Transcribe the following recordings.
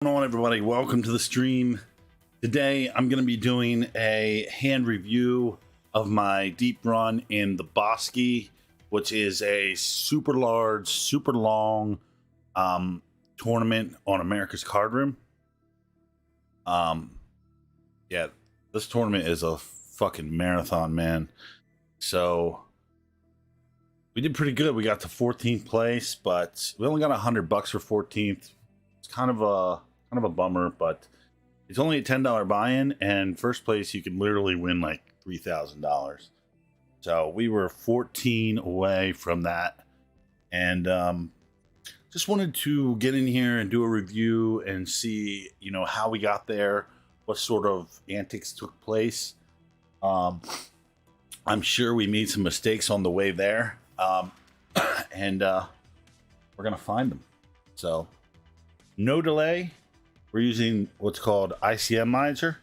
What's going on, everybody? Welcome to the stream. Today I'm going to be doing a hand review of my deep run in the BOSKI, which is a super large, super long tournament on America's Card Room. Yeah, this tournament is a fucking marathon, man. So we did pretty good. We got to 14th place, but we only got $100 for 14th. It's kind of a bummer, but it's only a $10 buy-in, and first place you can literally win like $3,000. So we were 14 away from that, and just wanted to get in here and do a review and see, you know, how we got there, what sort of antics took place. I'm sure we made some mistakes on the way there, and we're gonna find them. So no delay. We're using what's called ICMIZER.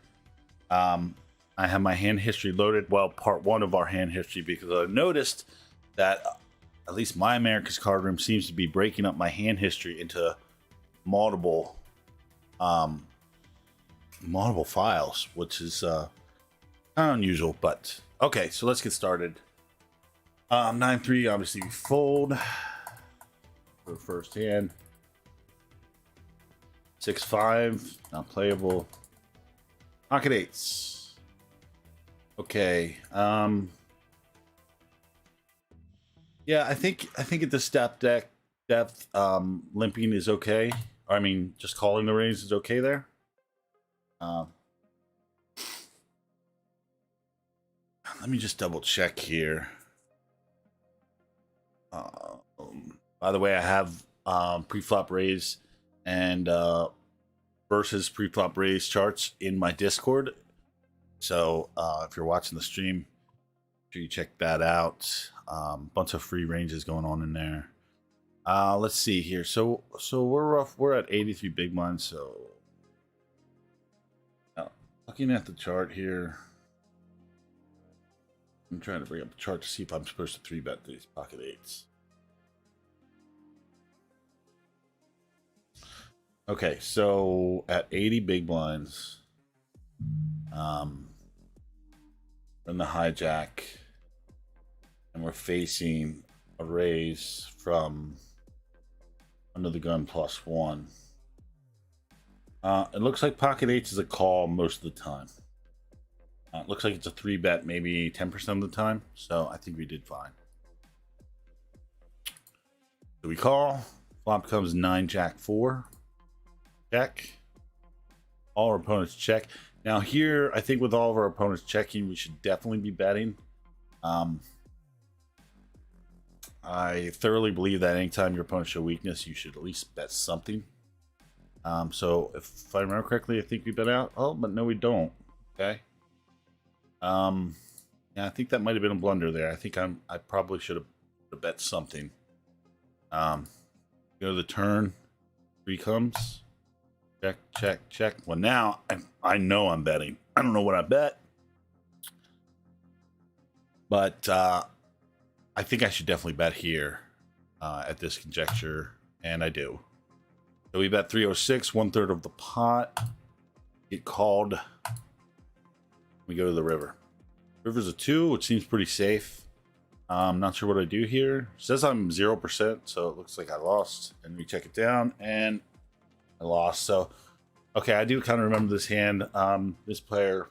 I have my hand history loaded. Well, part one of our hand history, because I noticed that at least my America's Card Room seems to be breaking up my hand history into multiple files, which is kind of unusual. But okay, so let's get started. 9-3, obviously we fold for the first hand. 6-5, not playable. Pocket eights. Okay. Yeah, I think at the step deck depth, limping is okay. I mean, just calling the raise is okay there. Let me just double check here. By the way, I have pre-flop raise and versus pre-flop raise charts in my Discord. So if you're watching the stream, make sure you check that out. Bunch of free ranges going on in there. Let's see here. So we're at 83 big blinds. So looking at the chart here, I'm trying to bring up the chart to see if I'm supposed to 3-bet these pocket eights. Okay, so at 80 big blinds, in the hijack, and we're facing a raise from under the gun +1. It looks like pocket eights is a call most of the time. It looks like it's a 3-bet maybe 10% of the time, so I think we did fine. So we call. Flop comes 9-Jack-4. Check. All our opponents check. Now here, I think with all of our opponents checking, we should definitely be betting. I thoroughly believe that anytime your opponents show weakness, you should at least bet something. So if I remember correctly, I think we bet out. Oh, but no, we don't. Okay. Yeah, I think that might have been a blunder there. I think I probably should have bet something. Go to the turn. 3 comes. Check, check, check. Well, now I know I'm betting. I don't know what I bet, but I think I should definitely bet here at this conjecture, and I do. So we bet 306, 1/3 of the pot. Get called. We go to the river. River's a 2, which seems pretty safe. I'm not sure what I do here. It says I'm 0%, so it looks like I lost. And we check it down, and I lost. So, okay, I do kind of remember this hand. This player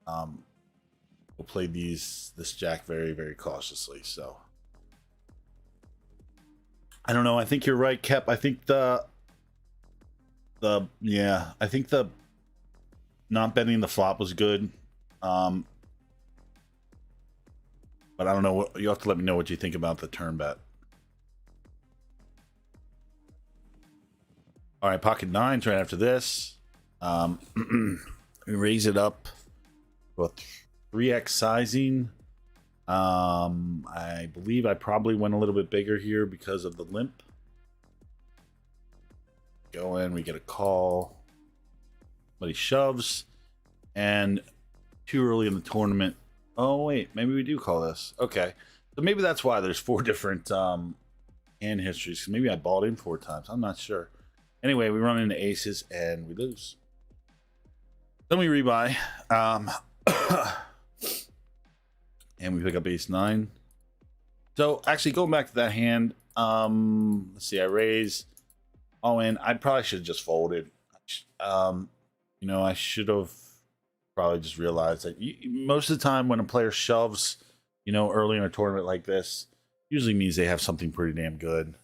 will play this jack very, very cautiously. So, I don't know. I think you're right, Kep. I think the not betting the flop was good. But I don't know. You have to let me know what you think about the turn bet. All right, pocket nines right after this. We raise it up with 3x sizing. I believe I probably went a little bit bigger here because of the limp. Go in, we get a call. But he shoves, and too early in the tournament. Oh wait, maybe we do call this. Okay, so maybe that's why there's 4 different hand histories. Maybe I balled in 4 times. I'm not sure. Anyway, we run into aces and we lose. Then we rebuy. And we pick up ace 9. So actually going back to that hand, let's see, I raise all in. I probably should have just folded. You know, I should have probably just realized that most of the time when a player shoves, you know, early in a tournament like this, usually means they have something pretty damn good.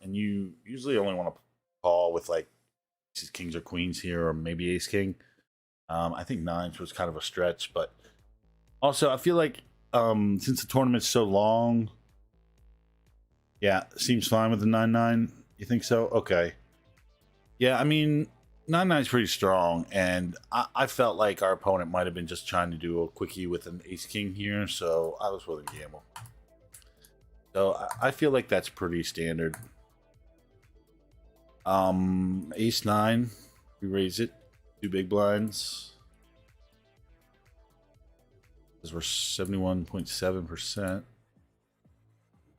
And you usually only want to call with like kings or queens here, or maybe ace king. I think nines was kind of a stretch, but also I feel like since the tournament's so long, yeah, seems fine with the 9-9. You think so? Okay. Yeah, I mean, 9-9 is pretty strong, and I felt like our opponent might have been just trying to do a quickie with an ace king here, so I was willing to gamble. So I feel like that's pretty standard. Ace 9, we raise it, 2 big blinds. Because we're 71.7%.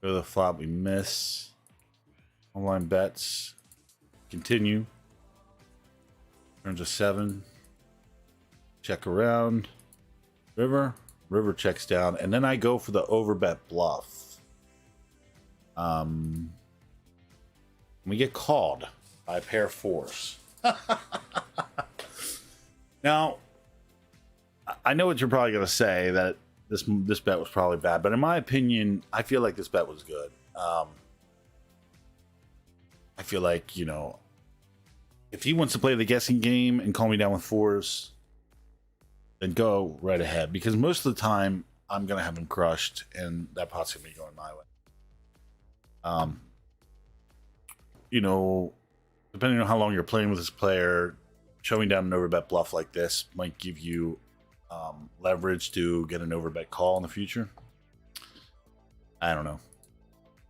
Go to the flop, we miss. Online bets. Continue. Turns a 7. Check around. River. River checks down. And then I go for the overbet bluff. We get called by a pair of 4s. Now, I know what you're probably going to say, that this bet was probably bad, but in my opinion, I feel like this bet was good. I feel like, you know, if he wants to play the guessing game and call me down with 4s, then go right ahead, because most of the time I'm going to have him crushed and that pot's going to be going my way. You know, depending on how long you're playing with this player, showing down an overbet bluff like this might give you leverage to get an overbet call in the future. I don't know.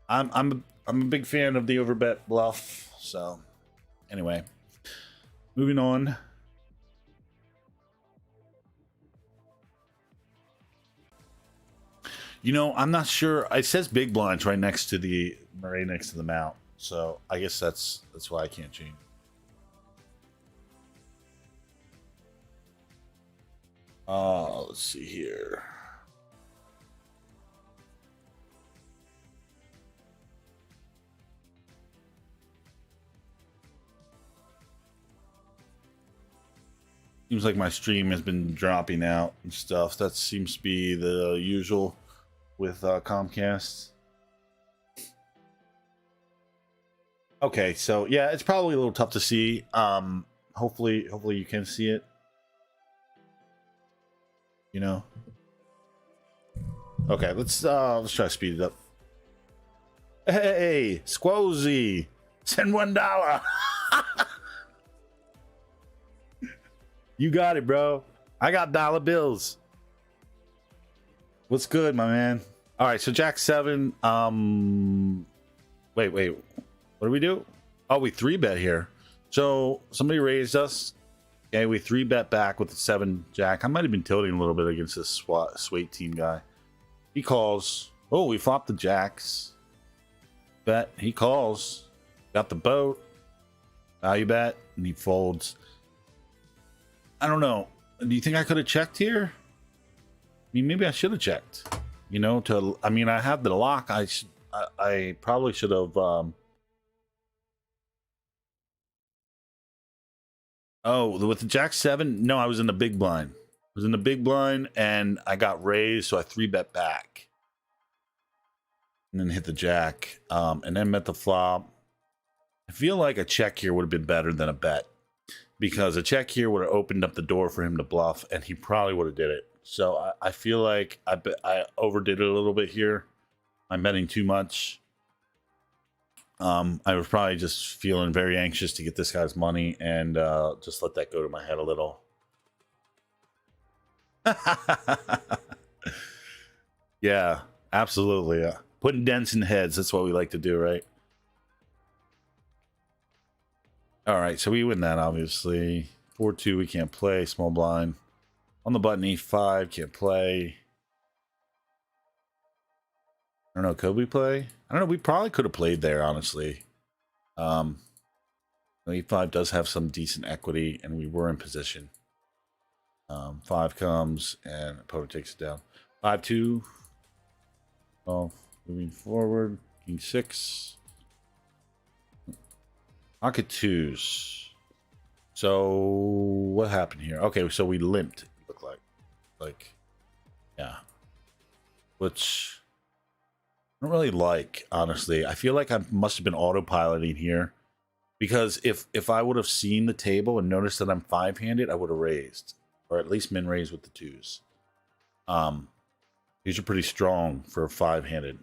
I'm a big fan of the overbet bluff. So anyway, moving on. You know, I'm not sure. It says big blinds right next to the mount, so I guess that's why I can't change. Let's see here. Seems like my stream has been dropping out and stuff. That seems to be the usual with Comcast. Okay, so yeah, it's probably a little tough to see. Hopefully you can see it. You know. Okay, let's try to speed it up. Hey, Squozy, send $1. You got it, bro. I got dollar bills. What's good, my man? All right, so Jack 7. Wait. What do we do? Oh, we 3-bet here. So somebody raised us. Okay, we 3-bet back with the 7 Jack. I might have been tilting a little bit against this Swate team guy. He calls. Oh, we flopped the Jacks. Bet. He calls. Got the boat. Value bet. And he folds. I don't know. Do you think I could have checked here? I mean, maybe I should have checked. You know, I mean, I have the lock. I probably should have. Oh, with the Jack 7? No, I was in the big blind. I was in the big blind and I got raised, so I 3-bet back. And then hit the Jack. And then met the flop. I feel like a check here would have been better than a bet, because a check here would have opened up the door for him to bluff, and he probably would have did it. So I feel like I overdid it a little bit here. I'm betting too much. I was probably just feeling very anxious to get this guy's money, and just let that go to my head a little. Yeah, absolutely. Putting dents in heads, that's what we like to do, right? All right, so we win that, obviously. 4-2, we can't play. Small blind. On the button, E5, can't play. I don't know, could we play? I don't know, we probably could have played there, honestly. E5 does have some decent equity, and we were in position. 5 comes, and opponent takes it down. 5-2. Oh, moving forward. King 6. Pocket 2s. So what happened here? Okay, so we limped. Look like, yeah. Which I don't really like, honestly. I feel like I must have been autopiloting here, because if I would have seen the table and noticed that I'm 5-handed, I would have raised, or at least min raised with the 2s. These are pretty strong for 5-handed,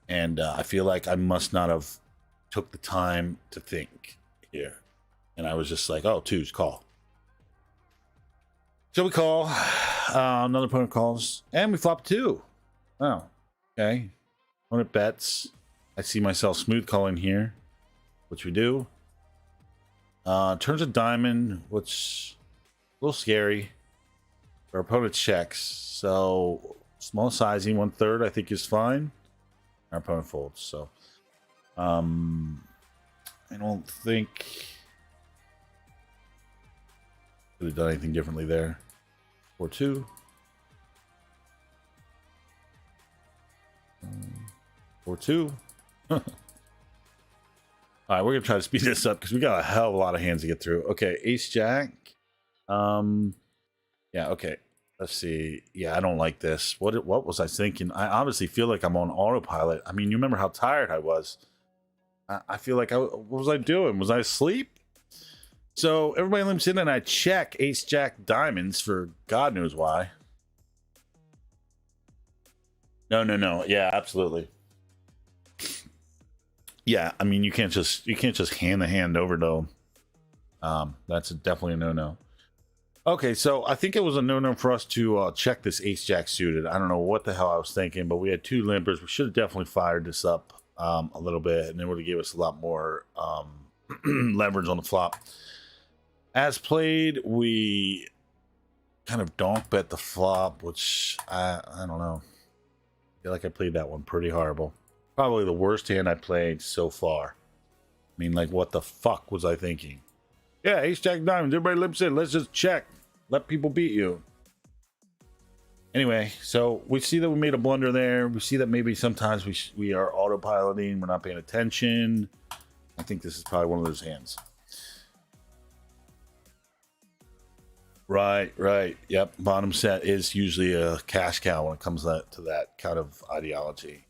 and I feel like I must not have took the time to think here, and I was just like, oh, 2s, call. So we call. Another opponent calls, and we flop 2. Oh, okay. Opponent bets. I see myself smooth calling here, which we do. Turns a diamond, which a little scary. Our opponent checks, so small sizing, 1/3 I think is fine. Our opponent folds, so I don't think could have done anything differently there. 4-2. 4-2. All right, we're gonna try to speed this up because we got a hell of a lot of hands to get through. Okay, ace jack. Yeah, okay. Let's see. Yeah, I don't like this. What was I thinking? I obviously feel like I'm on autopilot. I mean, you remember how tired I was. I feel like what was I doing? Was I asleep? So everybody limps in, and I check ace jack diamonds for God knows why. No. Yeah, absolutely. Yeah, I mean, you can't just hand the hand over though. That's definitely a no. Okay, so I think it was a no for us to check this ace jack suited. I don't know what the hell I was thinking, but we had 2 limpers. We should have definitely fired this up a little bit, and it would have gave us a lot more leverage on the flop. As played, we kind of donk bet the flop, which I don't know. I feel like I played that one pretty horrible. Probably the worst hand I played so far. I mean, like, what the fuck was I thinking? Yeah, ace jack diamonds. Everybody limps in. Let's just check. Let people beat you. Anyway, so we see that we made a blunder there. We see that maybe sometimes we are autopiloting. We're not paying attention. I think this is probably one of those hands. Right. Yep. Bottom set is usually a cash cow when it comes to that kind of ideology.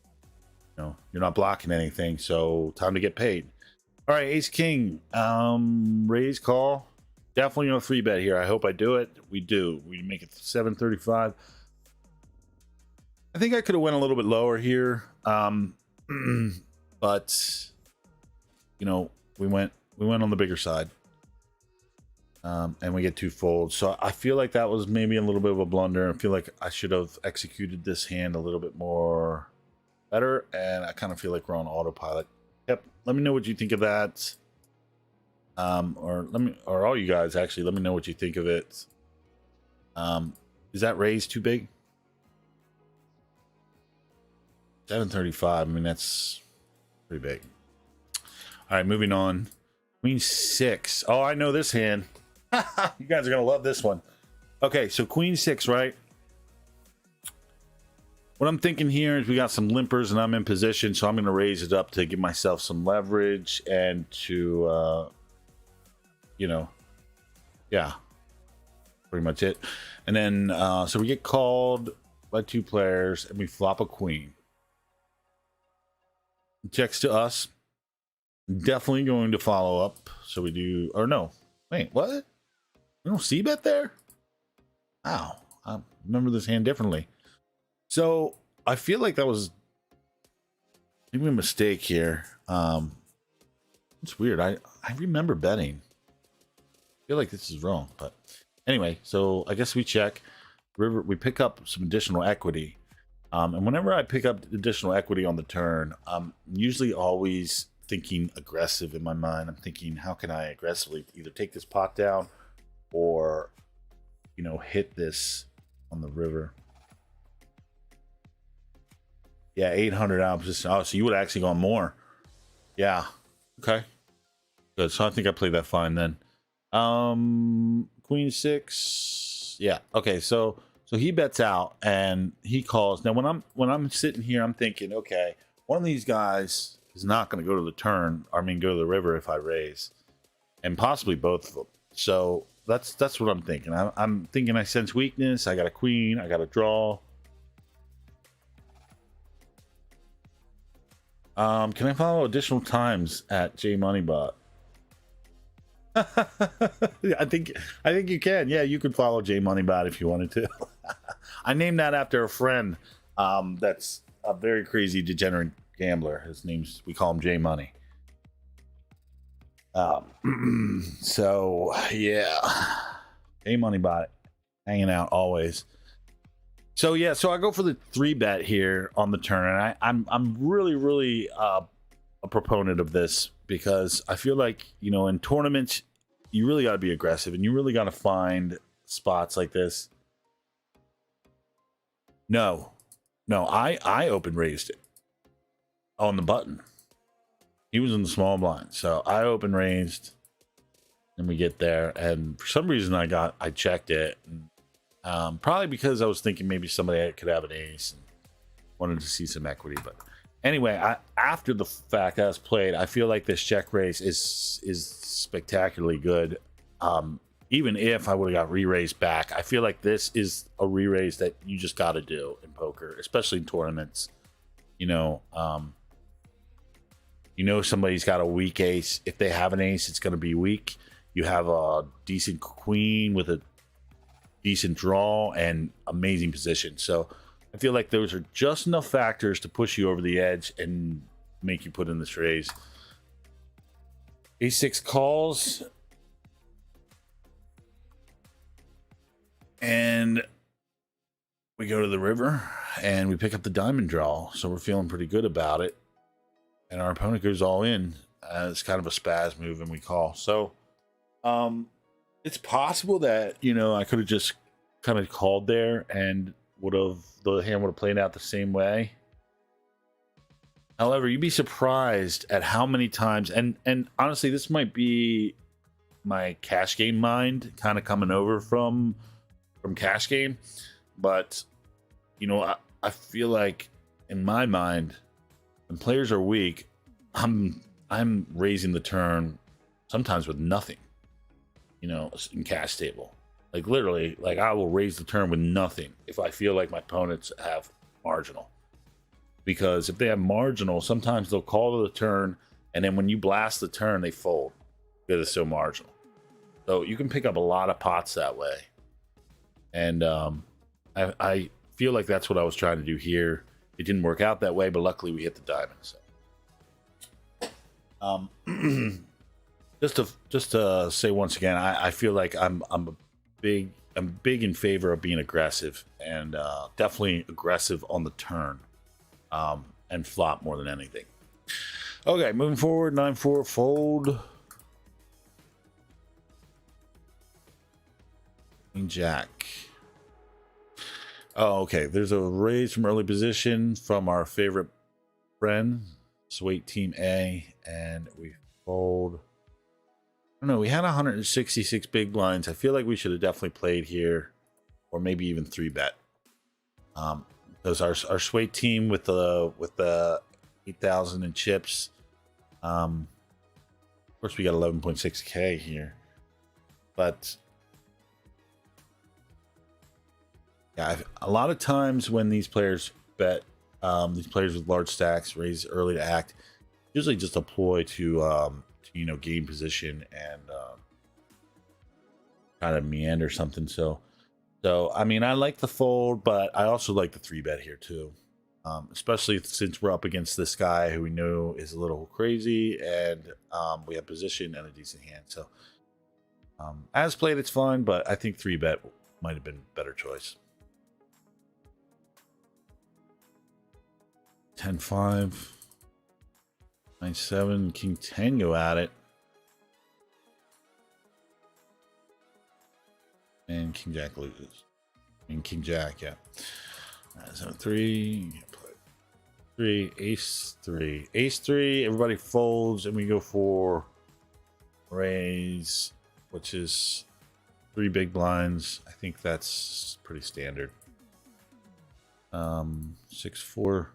You know, you're not blocking anything, so time to get paid. All right, ace king. Raise call. Definitely no 3-bet here. I hope I do it. We do. We make it 735. I think I could have went a little bit lower here. But you know, we went on the bigger side. And we get 2 folds. So I feel like that was maybe a little bit of a blunder. I feel like I should have executed this hand a little bit more better, and I kind of feel like we're on autopilot. Yep. Let me know what you think of that. Or all you guys actually, let me know what you think of it. Is that raise too big? 735. I mean, that's pretty big. All right, moving on. Queen 6. Oh, I know this hand. You guys are gonna love this one. Okay, so Queen 6, right? What I'm thinking here is we got some limpers and I'm in position, so I'm gonna raise it up to give myself some leverage and to you know, yeah, pretty much it. And then so we get called by 2 players and we flop a queen. Checks to us. Definitely going to follow up. So we do, or no, wait, what? We don't see bet there? Wow, I remember this hand differently. So I feel like that was maybe a mistake here. It's weird. I remember betting. I feel like this is wrong, but anyway, so I guess we check. River, we pick up some additional equity. And whenever I pick up additional equity on the turn, I'm usually always thinking aggressive in my mind. I'm thinking, how can I aggressively either take this pot down or, you know, hit this on the river? Yeah, 800 ounces. Oh, so you would have actually gone more. Yeah. Okay. Good. So I think I played that fine then. Queen 6. Yeah. Okay. So he bets out and he calls. Now when I'm sitting here, I'm thinking, okay, one of these guys is not going to go to the turn. I mean, go to the river if I raise, and possibly both of them. So that's what I'm thinking. I'm thinking I sense weakness. I got a queen. I got a draw. Can I follow additional times at JMoneyBot? I think you can. Yeah, you could follow JMoneyBot if you wanted to. I named that after a friend that's a very crazy degenerate gambler. His name's, we call him J Money. So yeah, JMoneyBot hanging out always. So yeah, so I go for the 3-bet here on the turn, and I'm really a proponent of this because I feel like, you know, in tournaments you really got to be aggressive and you really got to find spots like this. No, I open raised it on the button. He was in the small blind, so I open raised, and we get there, and for some reason I checked it. And, probably because I was thinking maybe somebody could have an ace and wanted to see some equity. But anyway, after the fact that was played, I feel like this check raise is spectacularly good. Even if I would have got re-raised back, I feel like this is a re-raise that you just got to do in poker, especially in tournaments. You know, somebody's got a weak ace. If they have an ace, it's going to be weak. You have a decent queen with a decent draw and amazing position. So I feel like those are just enough factors to push you over the edge and make you put in this raise. A6 calls, and we go to the river and we pick up the diamond draw. So we're feeling pretty good about it. And our opponent goes all in. It's kind of a spaz move, and we call. So it's possible that, you know, I could have just kind of called there and the hand would have played out the same way. However, you'd be surprised at how many times, and honestly, this might be my cash game mind kind of coming over from cash game, but you know, I feel like in my mind, when players are weak, I'm raising the turn sometimes with nothing, you know, in cash table. Like literally, like I will raise the turn with nothing if I feel like my opponents have marginal. Because if they have marginal, sometimes they'll call to the turn, and then when you blast the turn, they fold because it's so marginal. So you can pick up a lot of pots that way. And I feel like that's what I was trying to do here. It didn't work out that way, but luckily we hit the diamond. So, just to say once again, I feel like I'm big in favor of being aggressive, and definitely aggressive on the turn, and flop more than anything. Okay, moving forward, 9-4 fold. Queen Jack. Oh, okay. There's a raise from early position from our favorite friend, Sweet Team A, and we fold. I don't know. We had 166 big blinds. I feel like we should have definitely played here, or maybe even 3-bet. Because our Sweet Team with the 8,000 in chips. Of course, we got 11.6K here, but. Yeah, a lot of times when these players bet, these players with large stacks raise early to act, usually just a ploy to you know, gain position and kind of meander something. So I mean, I like the fold, but I also like the 3-bet here too, especially since we're up against this guy who we know is a little crazy, and we have position and a decent hand. So as played, it's fun, but I think 3-bet might have been a better choice. 10-5, 9-7, King 10 go at it, and King Jack loses. And King Jack, yeah. So 3, 3, Ace 3, Ace 3. Everybody folds, and we go for raise, which is 3 big blinds. I think that's pretty standard. 6-4.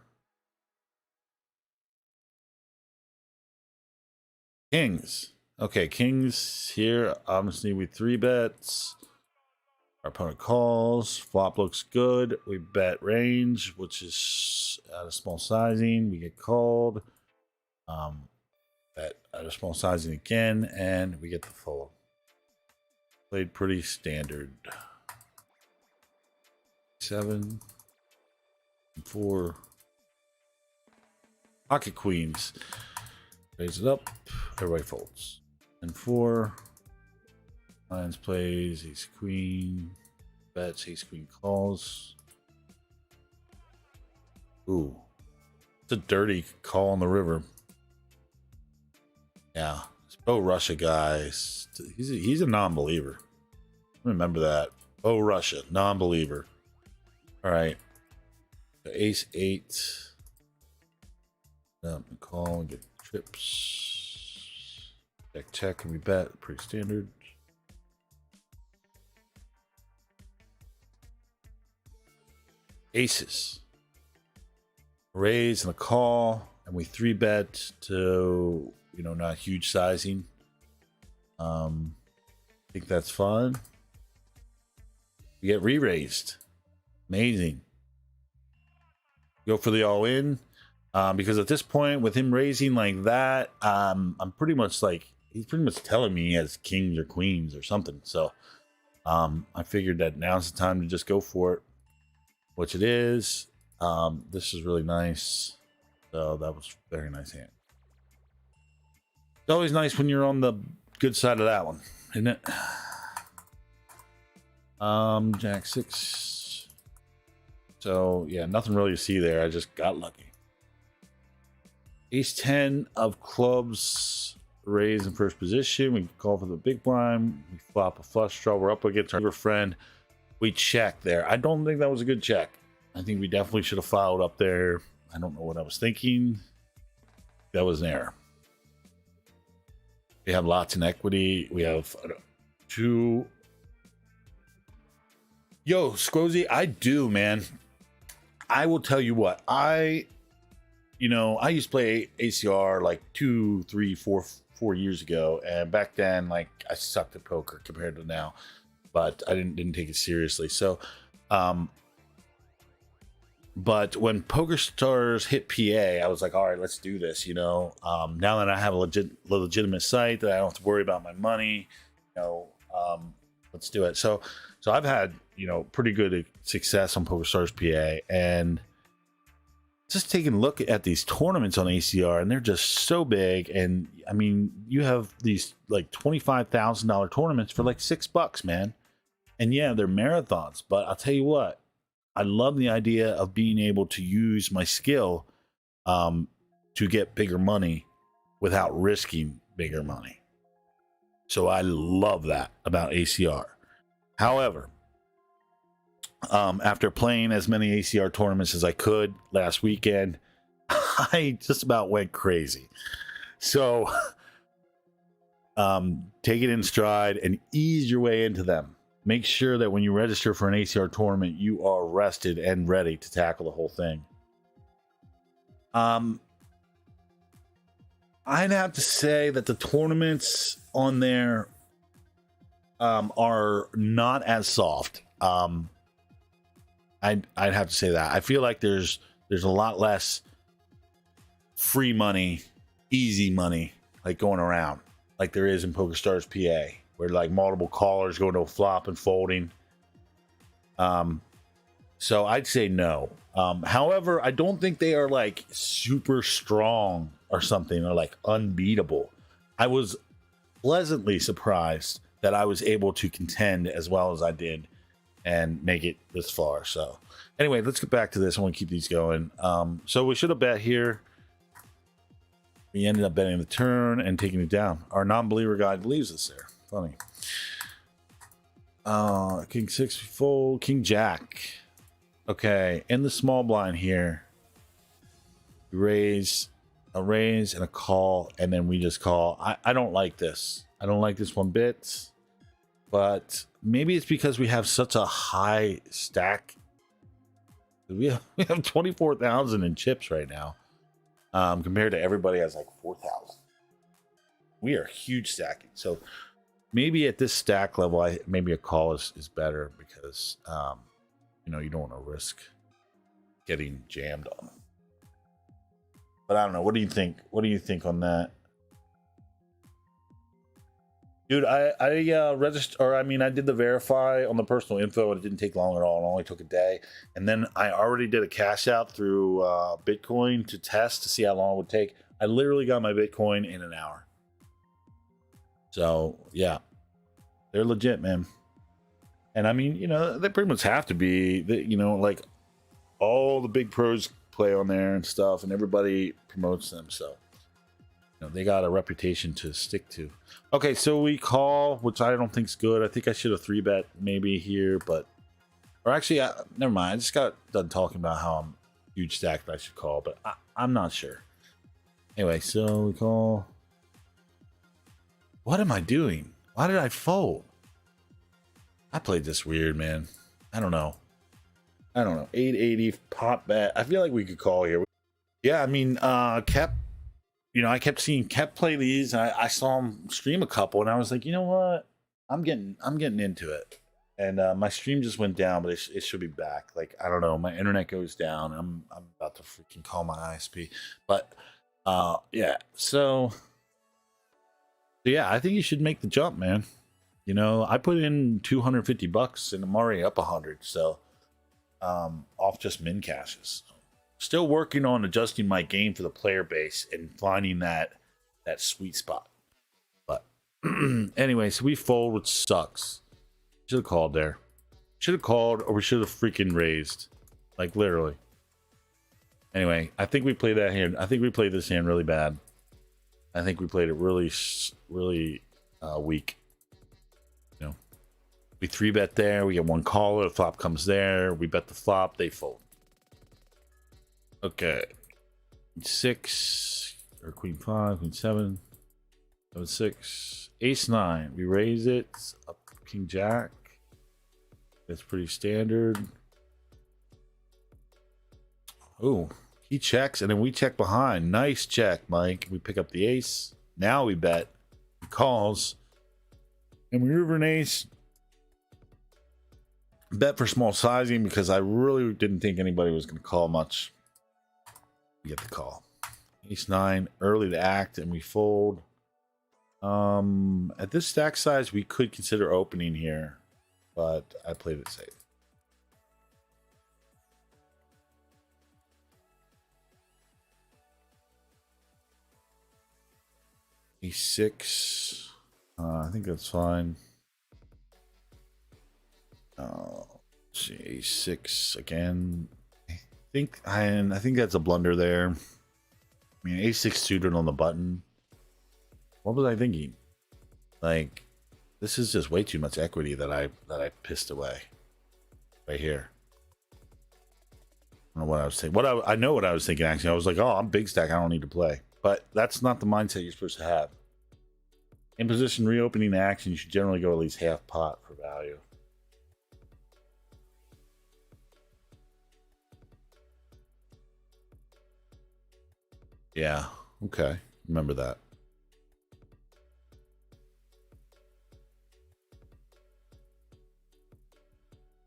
Kings. Okay, kings here. Obviously, we 3 bets. Our opponent calls. Flop looks good. We bet range, which is at a small sizing. We get called. Bet at a small sizing again, and we get the fold. Played pretty standard. 7, 4. Pocket queens. Raise it up. Everybody folds. And 4. Lions plays. Ace queen. Bets. Ace queen calls. Ooh. It's a dirty call on the river. Yeah. This Bo Russia guys. He's a non-believer. Remember that. Bo Russia. Non-believer. All right. Ace 8. Call and get trips. Check and we bet. Pretty standard. Aces. Raise and a call, and we 3 bet to, you know, not huge sizing. I think that's fun. We get re-raised. Amazing. Go for the all-in. Because at this point, with him raising like that, I'm pretty much like, he's pretty much telling me he has kings or queens or something. So I figured that now's the time to just go for it, which it is. This is really nice. So that was a very nice hand. It's always nice when you're on the good side of that one, isn't it? Jack 6. So yeah, nothing really to see there. I just got lucky. Ace 10 of clubs, raise in first position. We call for the big blind. We flop a flush draw. We're up against our friend. We check there. I don't think that was a good check. I think we definitely should have fouled up there. I don't know what I was thinking. That was an error. We have lots in equity. We have 2. Yo, Squozy, I do, man. I will tell you what. You know, I used to play ACR like 2, 3, 4 years ago, and back then, like, I sucked at poker compared to now, but I didn't take it seriously. So, but when Poker Stars hit PA, I was like, all right, let's do this. You know, now that I have a legitimate site that I don't have to worry about my money, you know, let's do it. So I've had, you know, pretty good success on Poker Stars PA, and just taking a look at these tournaments on ACR, and they're just so big. And I mean, you have these like $25,000 tournaments for like $6, man. And yeah, they're marathons, but I'll tell you what, I love the idea of being able to use my skill to get bigger money without risking bigger money. So I love that about ACR. However, after playing as many ACR tournaments as I could last weekend, I just about went crazy. So take it in stride and ease your way into them. Make sure that when you register for an ACR tournament, you are rested and ready to tackle the whole thing. I'd have to say that the tournaments on there are not as soft. I'd have to say that. I feel like there's a lot less free money, easy money, like going around, like there is in Poker Stars PA, where like multiple callers going to a flop and folding. So I'd say no. However, I don't think they are like super strong or something, or like unbeatable. I was pleasantly surprised that I was able to contend as well as I did and make it this far. So anyway, let's get back to this. I want to keep these going. So we should have bet here. We ended up betting the turn and taking it down. Our non-believer guy believes us there. Funny. King 6 fold, King Jack. Okay, in the small blind here, we raise and a call, and then we just call. I don't like this. I don't like this one bit. But maybe it's because we have such a high stack. We have 24,000 in chips right now, compared to everybody has like 4,000. We are huge stacking. So maybe at this stack level, maybe a call is better because you know, you don't want to risk getting jammed on. But I don't know. What do you think? What do you think on that? Dude, I registered, or I mean, I did the verify on the personal info, and it didn't take long at all. It only took a day, and then I already did a cash out through Bitcoin to test to see how long it would take. I literally got my Bitcoin in an hour. So yeah, they're legit, man. And I mean, you know, they pretty much have to be. You know, like all the big pros play on there and stuff, and everybody promotes them. So you know, they got a reputation to stick to. Okay, so we call, which I don't think is good. I think I should have 3-bet maybe here, but or actually, never mind. I just got done talking about how I'm huge stack that I should call, but I'm not sure. Anyway, so we call. What am I doing? Why did I fold? I played this weird, man. I don't know. 880 pot bet. I feel like we could call here. Yeah, I mean, kept. You know, I kept seeing Kep play these. I saw him stream a couple, and I was like, you know what? I'm getting into it. And my stream just went down, but it should be back. Like, I don't know, my internet goes down. I'm about to freaking call my ISP. But yeah, so yeah, I think you should make the jump, man. You know, I put in $250 and I'm already up 100. So off just min caches. Still working on adjusting my game for the player base and finding that sweet spot. But anyway, so we fold, which sucks. Should have called there. Should have called, or we should have freaking raised. Like literally. Anyway, I think we played that hand. I think we played this hand really bad. I think we played it really weak. You know, we 3-bet there. We get one caller. The flop comes there. We bet the flop. They fold. Okay, 6 or queen 5, queen 7, 7 6, ace 9. We raise it up, king jack. That's pretty standard. Oh, he checks and then we check behind. Nice check, Mike. We pick up the ace. Now we bet. He calls, and we river an ace. Bet for small sizing because I really didn't think anybody was going to call much. We get the call. Ace 9, early to act, and we fold. At this stack size, we could consider opening here, but I played it safe. Ace 6. I think that's fine. Let's see, Ace 6 again. I think that's a blunder there. I mean, ace 6 suited on the button. What was I thinking? Like, this is just way too much equity that I pissed away right here. I don't know what I was saying. I know what I was thinking actually. I was like, oh, I'm big stack. I don't need to play. But that's not the mindset you're supposed to have. In position reopening the action, you should generally go at least half pot for value. Yeah, okay. Remember that.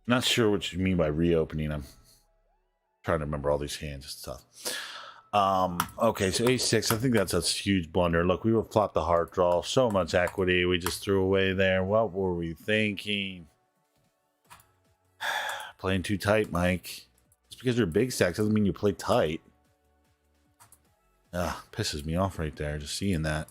Not sure what you mean by reopening. I'm trying to remember all these hands and stuff. Okay, so ace 6. I think that's a huge blunder. Look, we were flopped the heart draw. So much equity we just threw away there. What were we thinking? Playing too tight, Mike. Just because you're big stacks doesn't mean you play tight. Pisses me off right there, just seeing that.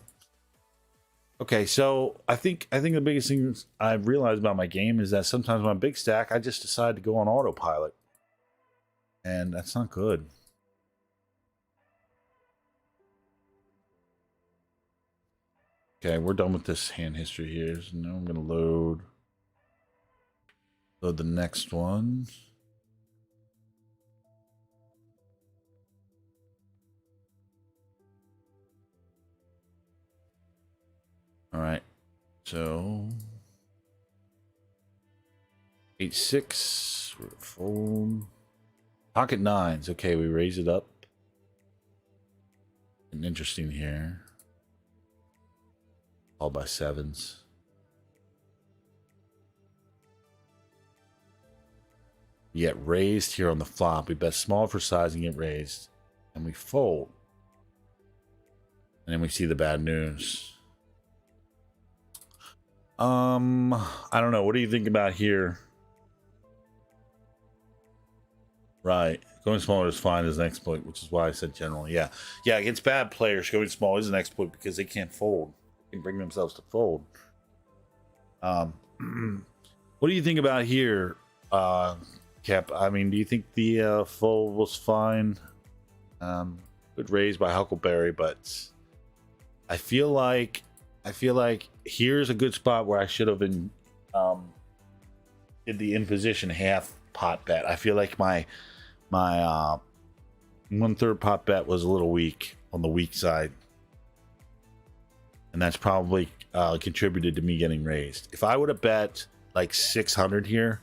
Okay, so I think the biggest thing I've realized about my game is that sometimes when I'm big stack, I just decide to go on autopilot. And that's not good. Okay, we're done with this hand history here. So now I'm gonna load the next one. All right. So 8-6. Fold. Pocket nines. Okay, we raise it up. And interesting here. All by sevens. We get raised here on the flop. We bet small for size and get raised. And we fold. And then we see the bad news. I don't know. What do you think about here? Right. Going smaller is fine as an exploit, which is why I said generally. Yeah. Yeah, against bad players, going small is an exploit because they can't fold. They can bring themselves to fold. What do you think about here, Cap? I mean, do you think the fold was fine? Good raise by Huckleberry, but I feel like here's a good spot where I should have been did the imposition half pot bet. I feel like my 1/3 pot bet was a little weak on the weak side, and that's probably contributed to me getting raised. If I would have bet like 600 here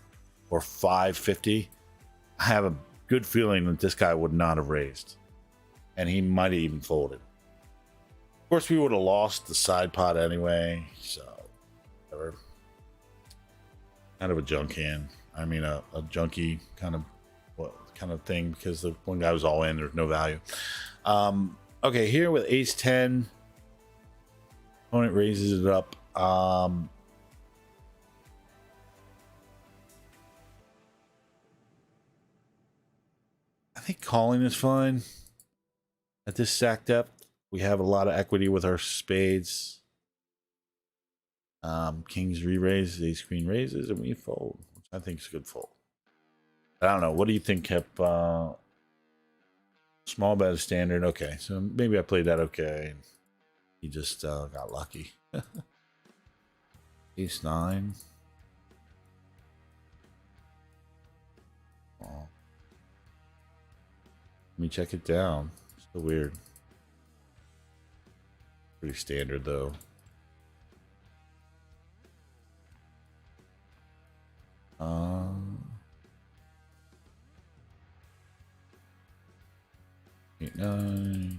or 550, I have a good feeling that this guy would not have raised, and he might have even folded. Of course, we would have lost the side pot anyway, so whatever. Kind of a junk hand. I mean, a junky kind of thing, because the one guy was all in. There's no value. Okay, here with ace 10, opponent raises it up. I think calling is fine at this stack depth. We have a lot of equity with our spades. Kings re-raise, ace queen raises, and we fold, which I think is a good fold. I don't know. What do you think, Kep? Small bet is standard. Okay, so maybe I played that okay. He just got lucky. Ace 9. Oh. Let me check it down. So weird. Pretty standard though. Eight, 9.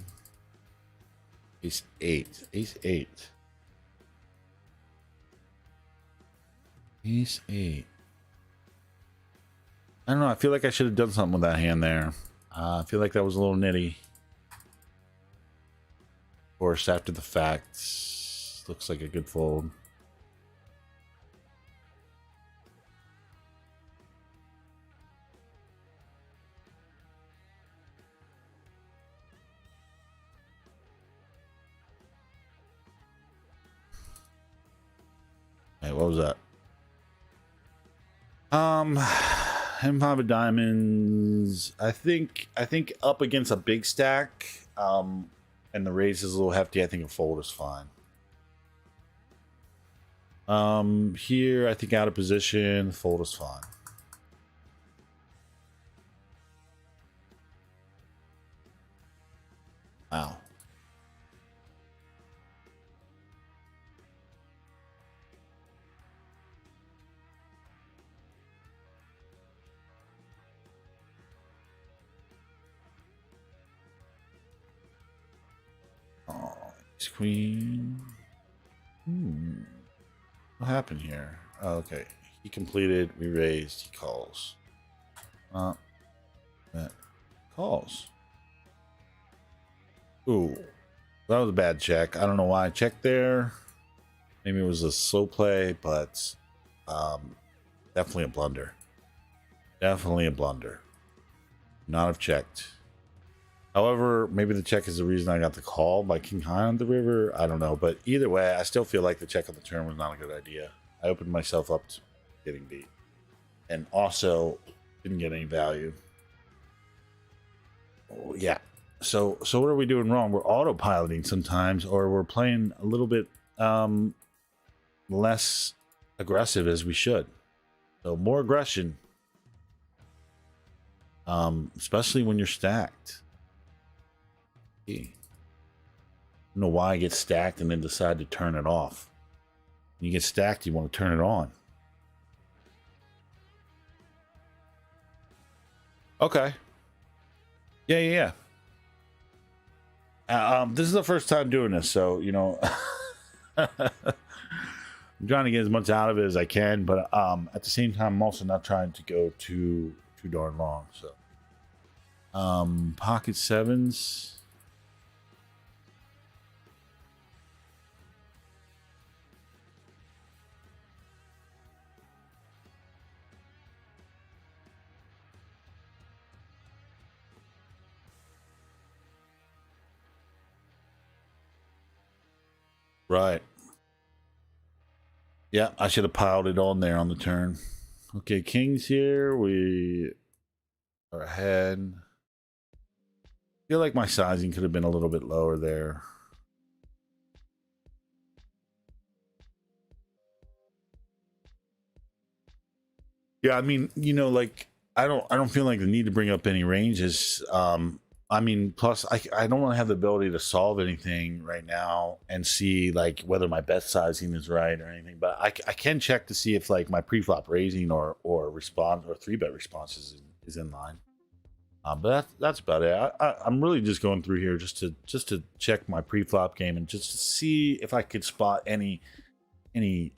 Ace 8. Ace 8. Ace 8. I don't know. I feel like I should have done something with that hand there. I feel like that was a little nitty. Of course, after the fact, looks like a good fold. Hey, what was that? And 5 of diamonds. I think up against a big stack, and the raise is a little hefty, I think a fold is fine. Here I think out of position, fold is fine. Wow. Queen. What happened here? Oh, okay. He completed. We raised. He calls. That calls. Ooh, that was a bad check. I don't know why I checked there. Maybe it was a slow play, but definitely a blunder. Definitely a blunder. Not have checked. However, maybe the check is the reason I got the call by King High on the river. I don't know. But either way, I still feel like the check on the turn was not a good idea. I opened myself up to getting beat. And also didn't get any value. Oh, yeah. So what are we doing wrong? We're autopiloting sometimes, or we're playing a little bit less aggressive as we should. So more aggression. Especially when you're stacked. I don't know why I get stacked and then decide to turn it off. When you get stacked, you want to turn it on. Okay. Yeah. This is the first time doing this, so you know, I'm trying to get as much out of it as I can, but at the same time, I'm also not trying to go too darn long. So, pocket sevens. Right. Yeah, I should have piled it on there on the turn. Okay, kings here. We are ahead. I feel like my sizing could have been a little bit lower there. Yeah, I mean, you know, like I don't feel like the need to bring up any ranges. I mean, plus I don't want to have the ability to solve anything right now and see like whether my bet sizing is right or anything. But I can check to see if like my pre-flop raising or response or 3-bet response is in line. But that's about it. I'm really just going through here just to check my pre-flop game and just to see if I could spot any you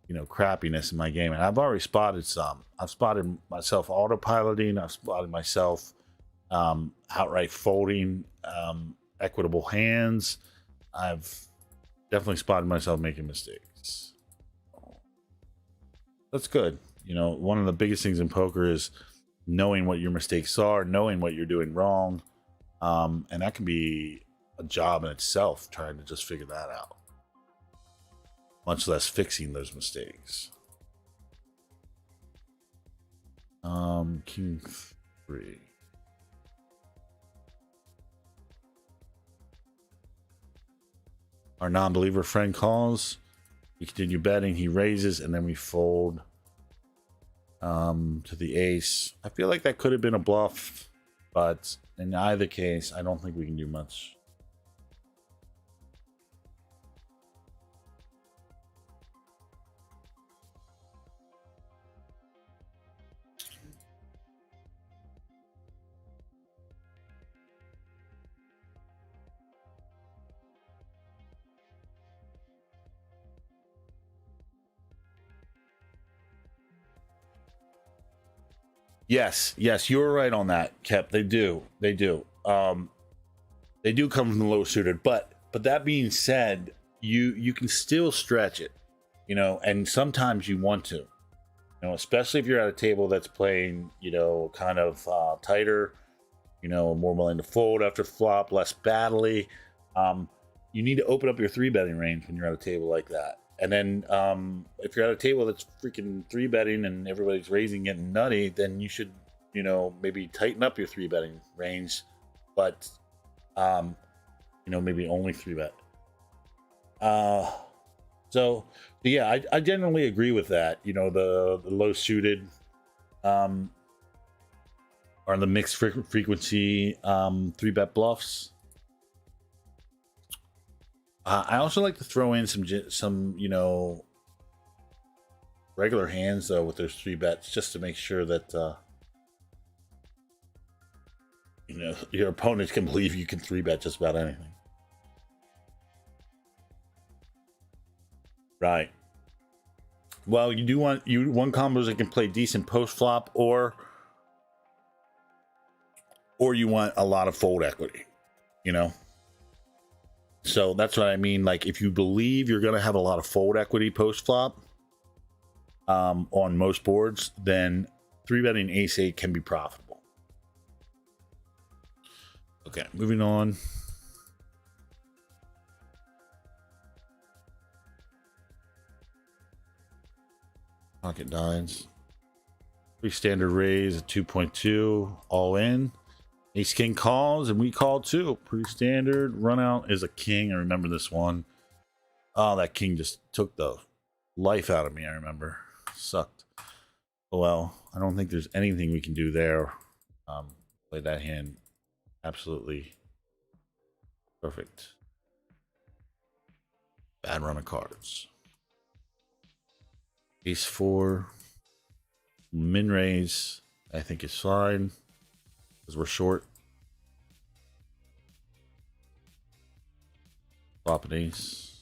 know, crappiness in my game. And I've already spotted some. I've spotted myself autopiloting. I've spotted myself outright folding equitable hands. I've definitely spotted myself making mistakes. That's good. You know, one of the biggest things in poker is knowing what your mistakes are, knowing what you're doing wrong. And that can be a job in itself, trying to just figure that out. Much less fixing those mistakes. King 3. Our non-believer friend calls. We continue betting. He raises, and then we fold to the ace. I feel like that could have been a bluff, but in either case, I don't think we can do much. Yes, you're right on that, Kep. They do. They do come from the low suited, but that being said, you can still stretch it, you know, and sometimes you want to, you know, especially if you're at a table that's playing, you know, kind of tighter, you know, more willing to fold after flop, less battly. You need to open up your 3-betting range when you're at a table like that. And then if you're at a table that's freaking 3-betting and everybody's raising getting nutty, then you should, you know, maybe tighten up your 3-betting range, but you know, maybe only 3-bet. So yeah, I generally agree with that. You know, the low suited or the mixed frequency 3-bet bluffs. I also like to throw in some you know, regular hands though with those 3-bets just to make sure that you know, your opponents can believe you can 3-bet just about anything. Right. Well, you want combos that can play decent post flop, or you want a lot of fold equity, you know. So that's what I mean. Like if you believe you're going to have a lot of fold equity post flop on most boards, then 3-betting ace 8 can be profitable. Okay, moving on. Pocket nines. Pretty standard raise at 2.2, all in. Ace king calls, and we call too. Pretty standard. Run out is a king. I remember this one. Oh, that king just took the life out of me. I remember. Sucked. Well, I don't think there's anything we can do there. Play that hand absolutely perfect. Bad run of cards. Ace 4. Min raise, I think is fine because we're short. Flop an ace.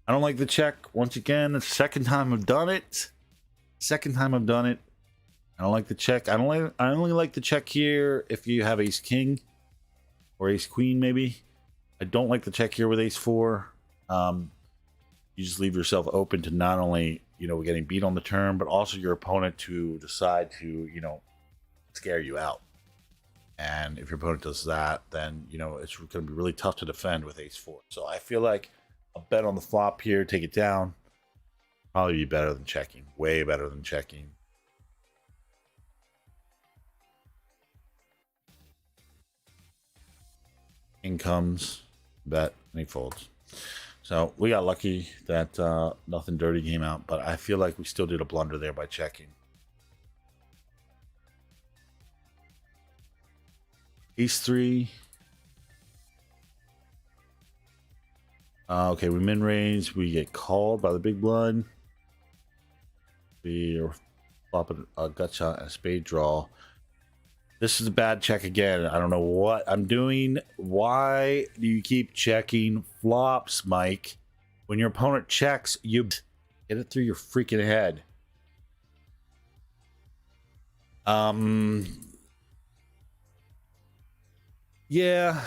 I don't like the check. Once again, it's the second time I've done it. Second time I've done it. I don't like the check. I only like the check here if you have ace king or ace queen maybe. I don't like the check here with ace 4. You just leave yourself open to not only, you know, getting beat on the turn, but also your opponent to decide to, you know, scare you out. And if your opponent does that, then, you know, it's going to be really tough to defend with ace 4. So I feel like a bet on the flop here, take it down, probably be better than checking. Way better than checking. King comes, bet, and he folds. So we got lucky that nothing dirty came out, but I feel like we still did a blunder there by checking. Ace 3. Okay, we min raise. We get called by the big blind. We are flopping a gut shot and a spade draw. This is a bad check again. I don't know what I'm doing. Why do you keep checking flops, Mike? When your opponent checks, you get it through your freaking head. Yeah,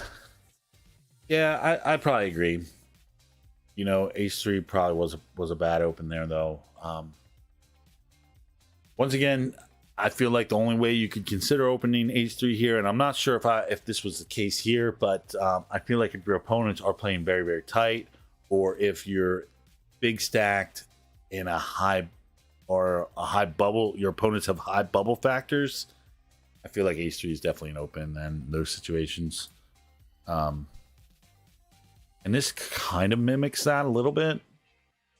I probably agree. You know, ace 3 probably was a bad open there, though. Once again, I feel like the only way you could consider opening ace 3 here, and I'm not sure if this was the case here, but I feel like if your opponents are playing very, very tight, or if you're big stacked in a high bubble, your opponents have high bubble factors, I feel like ace 3 is definitely an open in those situations. And this kind of mimics that a little bit,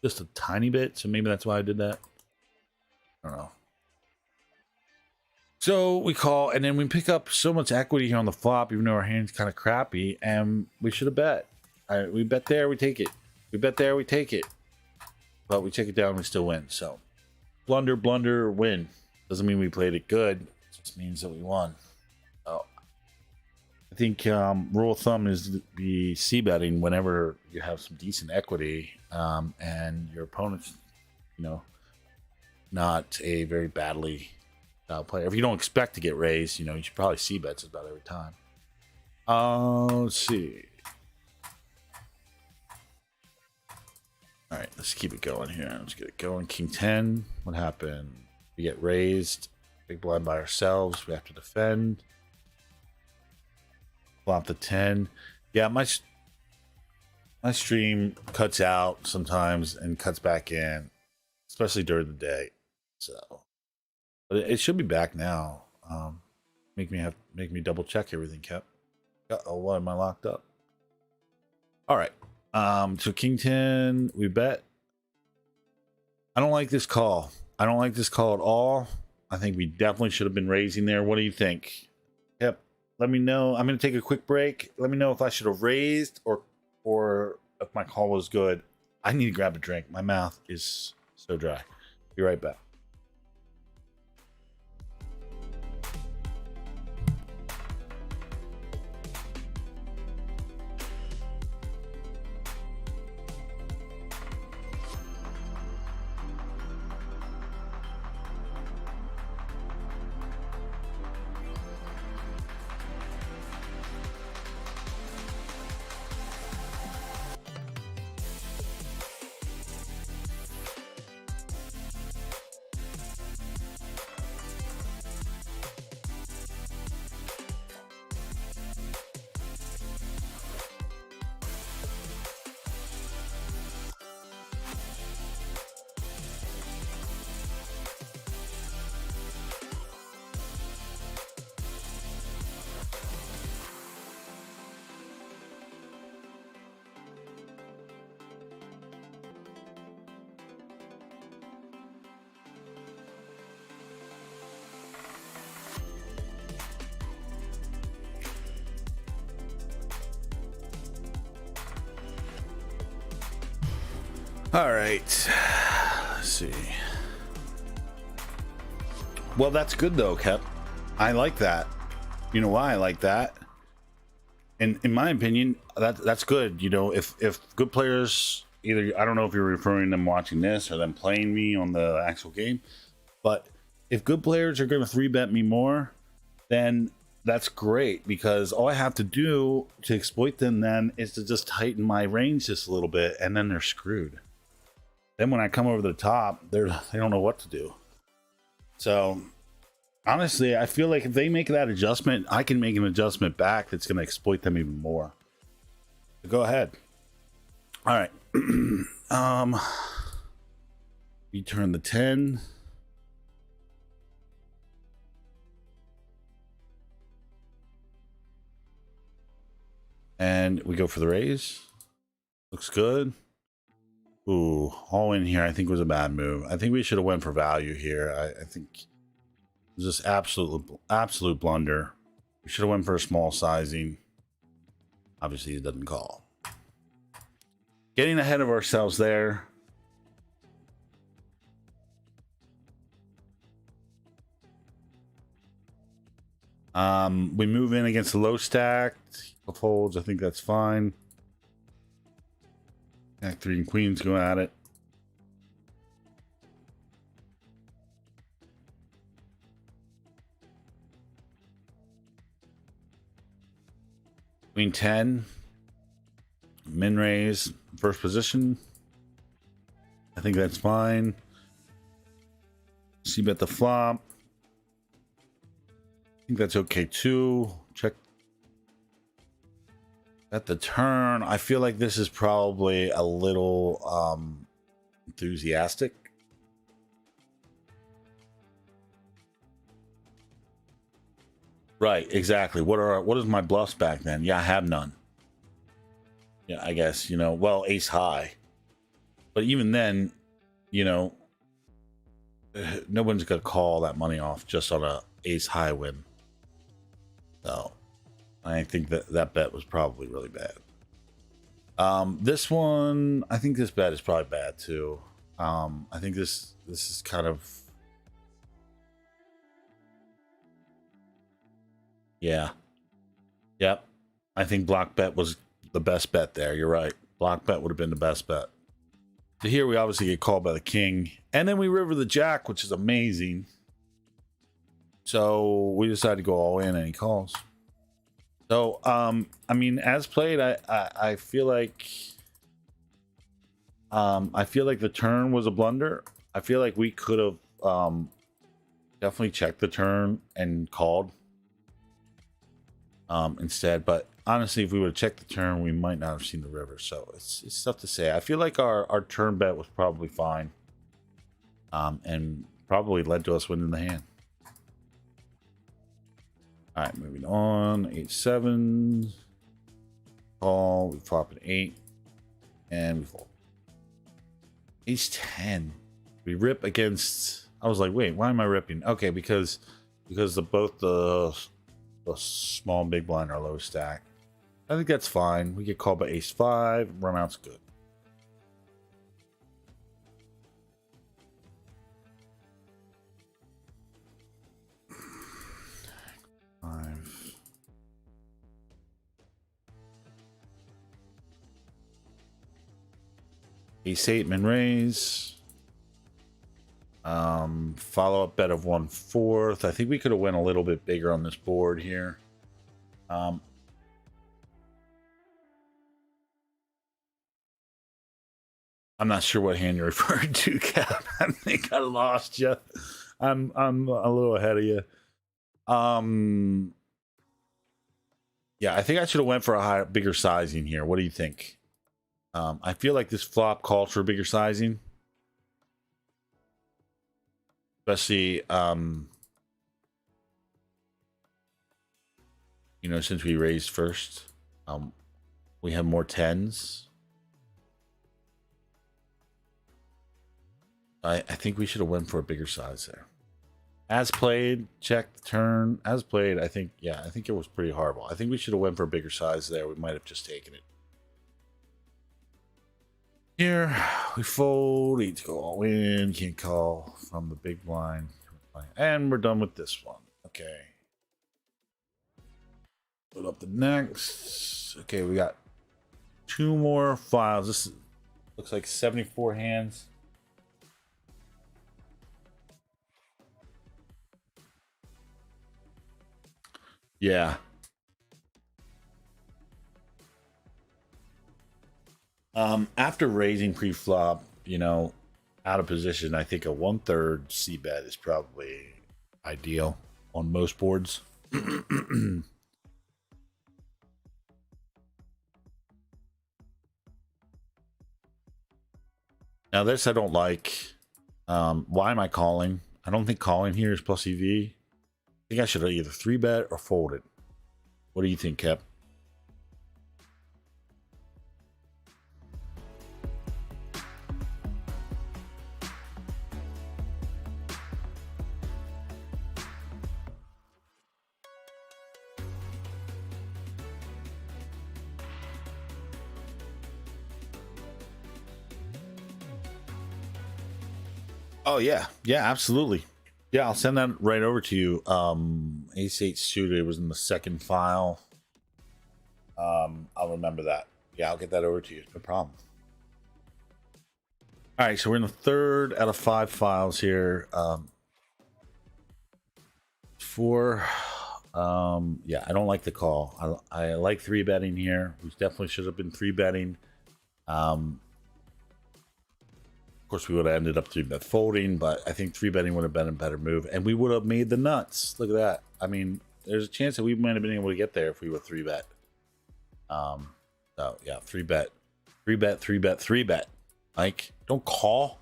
just a tiny bit, so maybe that's why I did that. I don't know. So we call, and then we pick up so much equity here on the flop, even though our hand's kind of crappy, and we should have bet. All right, we bet there, we take it. We bet there, we take it. But we check it down, we still win. So blunder, win. Doesn't mean we played it good. It just means that we won. So I think rule of thumb is to be c-betting whenever you have some decent equity, and your opponent's, you know, not a very badly player. If you don't expect to get raised, you know, you should probably c-bets about every time. Let's see. All right, let's keep it going here. Let's get it going. King 10. What happened? We get raised. Big blind by ourselves. We have to defend. Flop the 10. Yeah, my stream cuts out sometimes and cuts back in, especially during the day. So, but it should be back now. Make me double check everything, Cap. Uh-oh, why am I locked up? All right. So King 10, we bet. I don't like this call. I don't like this call at all. I think we definitely should have been raising there. What do you think? Yep. Let me know. I'm going to take a quick break. Let me know if I should have raised or if my call was good. I need to grab a drink. My mouth is so dry. Be right back. All right, let's see. Well, that's good though, Kep. I like that. You know why I like that? And in my opinion, that's good. You know, if good players, either, I don't know if you're referring to them watching this or them playing me on the actual game, but if good players are going to 3-bet me more, then that's great, because all I have to do to exploit them then is to just tighten my range just a little bit, and then they're screwed. Then when I come over the top, they don't know what to do. So honestly, I feel like if they make that adjustment, I can make an adjustment back that's going to exploit them even more. So go ahead. All right. We turn the 10. And we go for the raise. Looks good. Ooh, all in here I think was a bad move. I think we should have went for value here. I think it was just absolute blunder. We should have went for a small sizing. Obviously it doesn't call. Getting ahead of ourselves there. We move in against the low stacked folds. I think that's fine. Jack 3 and queens go at it. Queen 10. Min raise. First position. I think that's fine. C-bet the flop. I think that's okay too. Check at the turn. I feel like this is probably a little enthusiastic. Right, exactly. What is my bluffs back then? Yeah, I have none. Yeah, I guess, you know, well, ace high. But even then, you know, no one's gonna call that money off just on a ace high win. So I think that bet was probably really bad. This one, I think this bet is probably bad too. I think this is kind of, yeah, yep. I think block bet was the best bet there. You're right. Block bet would have been the best bet. So here we obviously get called by the king, and then we river the jack, which is amazing. So we decided to go all in, and he calls. So I mean, as played, I feel like the turn was a blunder. I feel like we could have definitely checked the turn and called instead. But honestly, if we would have checked the turn, we might not have seen the river. So it's tough to say. I feel like our turn bet was probably fine, and probably led to us winning the hand. All right, moving on. 8-7. Call. We flop an 8. And we fold. Ace-10. We rip against... I was like, wait, why am I ripping? Okay, because both the small and big blind are low stack. I think that's fine. We get called by ace-5. Run out's good. Ace-8 min raise. Follow-up bet of 1/4. I think we could have went a little bit bigger on this board here. I'm not sure what hand you're referring to, Cap. I think I lost you. I'm a little ahead of you. Yeah, I think I should have went for a bigger sizing here. What do you think? I feel like this flop calls for bigger sizing, especially you know, since we raised first. We have more 10s. I think we should have went for a bigger size there. As played, check the turn. As played, I think, yeah, I think it was pretty horrible. I think we should have went for a bigger size there. We might have just taken it. Here we fold. Need to go all in. Can't call from the big blind. And we're done with this one. Okay. Put up the next. Okay, we got 2 more files. This looks like 74 hands. Yeah. After raising pre-flop, you know, out of position, I think a 1/3 C bet is probably ideal on most boards. Now this I don't like. Why am I calling? I don't think calling here is plus EV. I think I should either 3-bet or fold it. What do you think, Kep? Oh yeah, yeah, absolutely. Yeah, I'll send that right over to you. Ace-8 suited was in the second file. I'll remember that. Yeah, I'll get that over to you. No problem. All right, so we're in the 3rd out of 5 files here. 4. Yeah, I don't like the call. I like 3-betting here. We definitely should have been 3-betting. Of course, we would have ended up 3-bet folding, but I think 3-betting would have been a better move, and we would have made the nuts. Look at that. I mean, there's a chance that we might have been able to get there if we were 3-bet. So yeah, 3-bet, 3-bet, 3-bet, 3-bet. Like, don't call.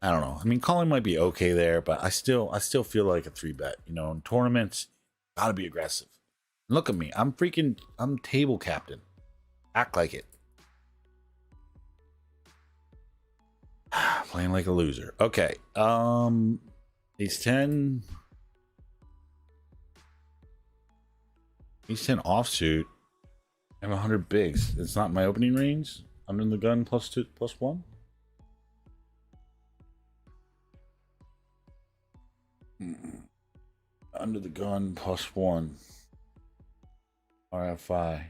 I don't know. I mean, calling might be okay there, but I still feel like a 3-bet. You know, in tournaments, gotta be aggressive. Look at me. I'm table captain. Act like it. Playing like a loser. Okay. Ace-10. Ace-10 offsuit. I have 100 bigs. It's not my opening range. Under the gun +1. Under the gun +1. RFI.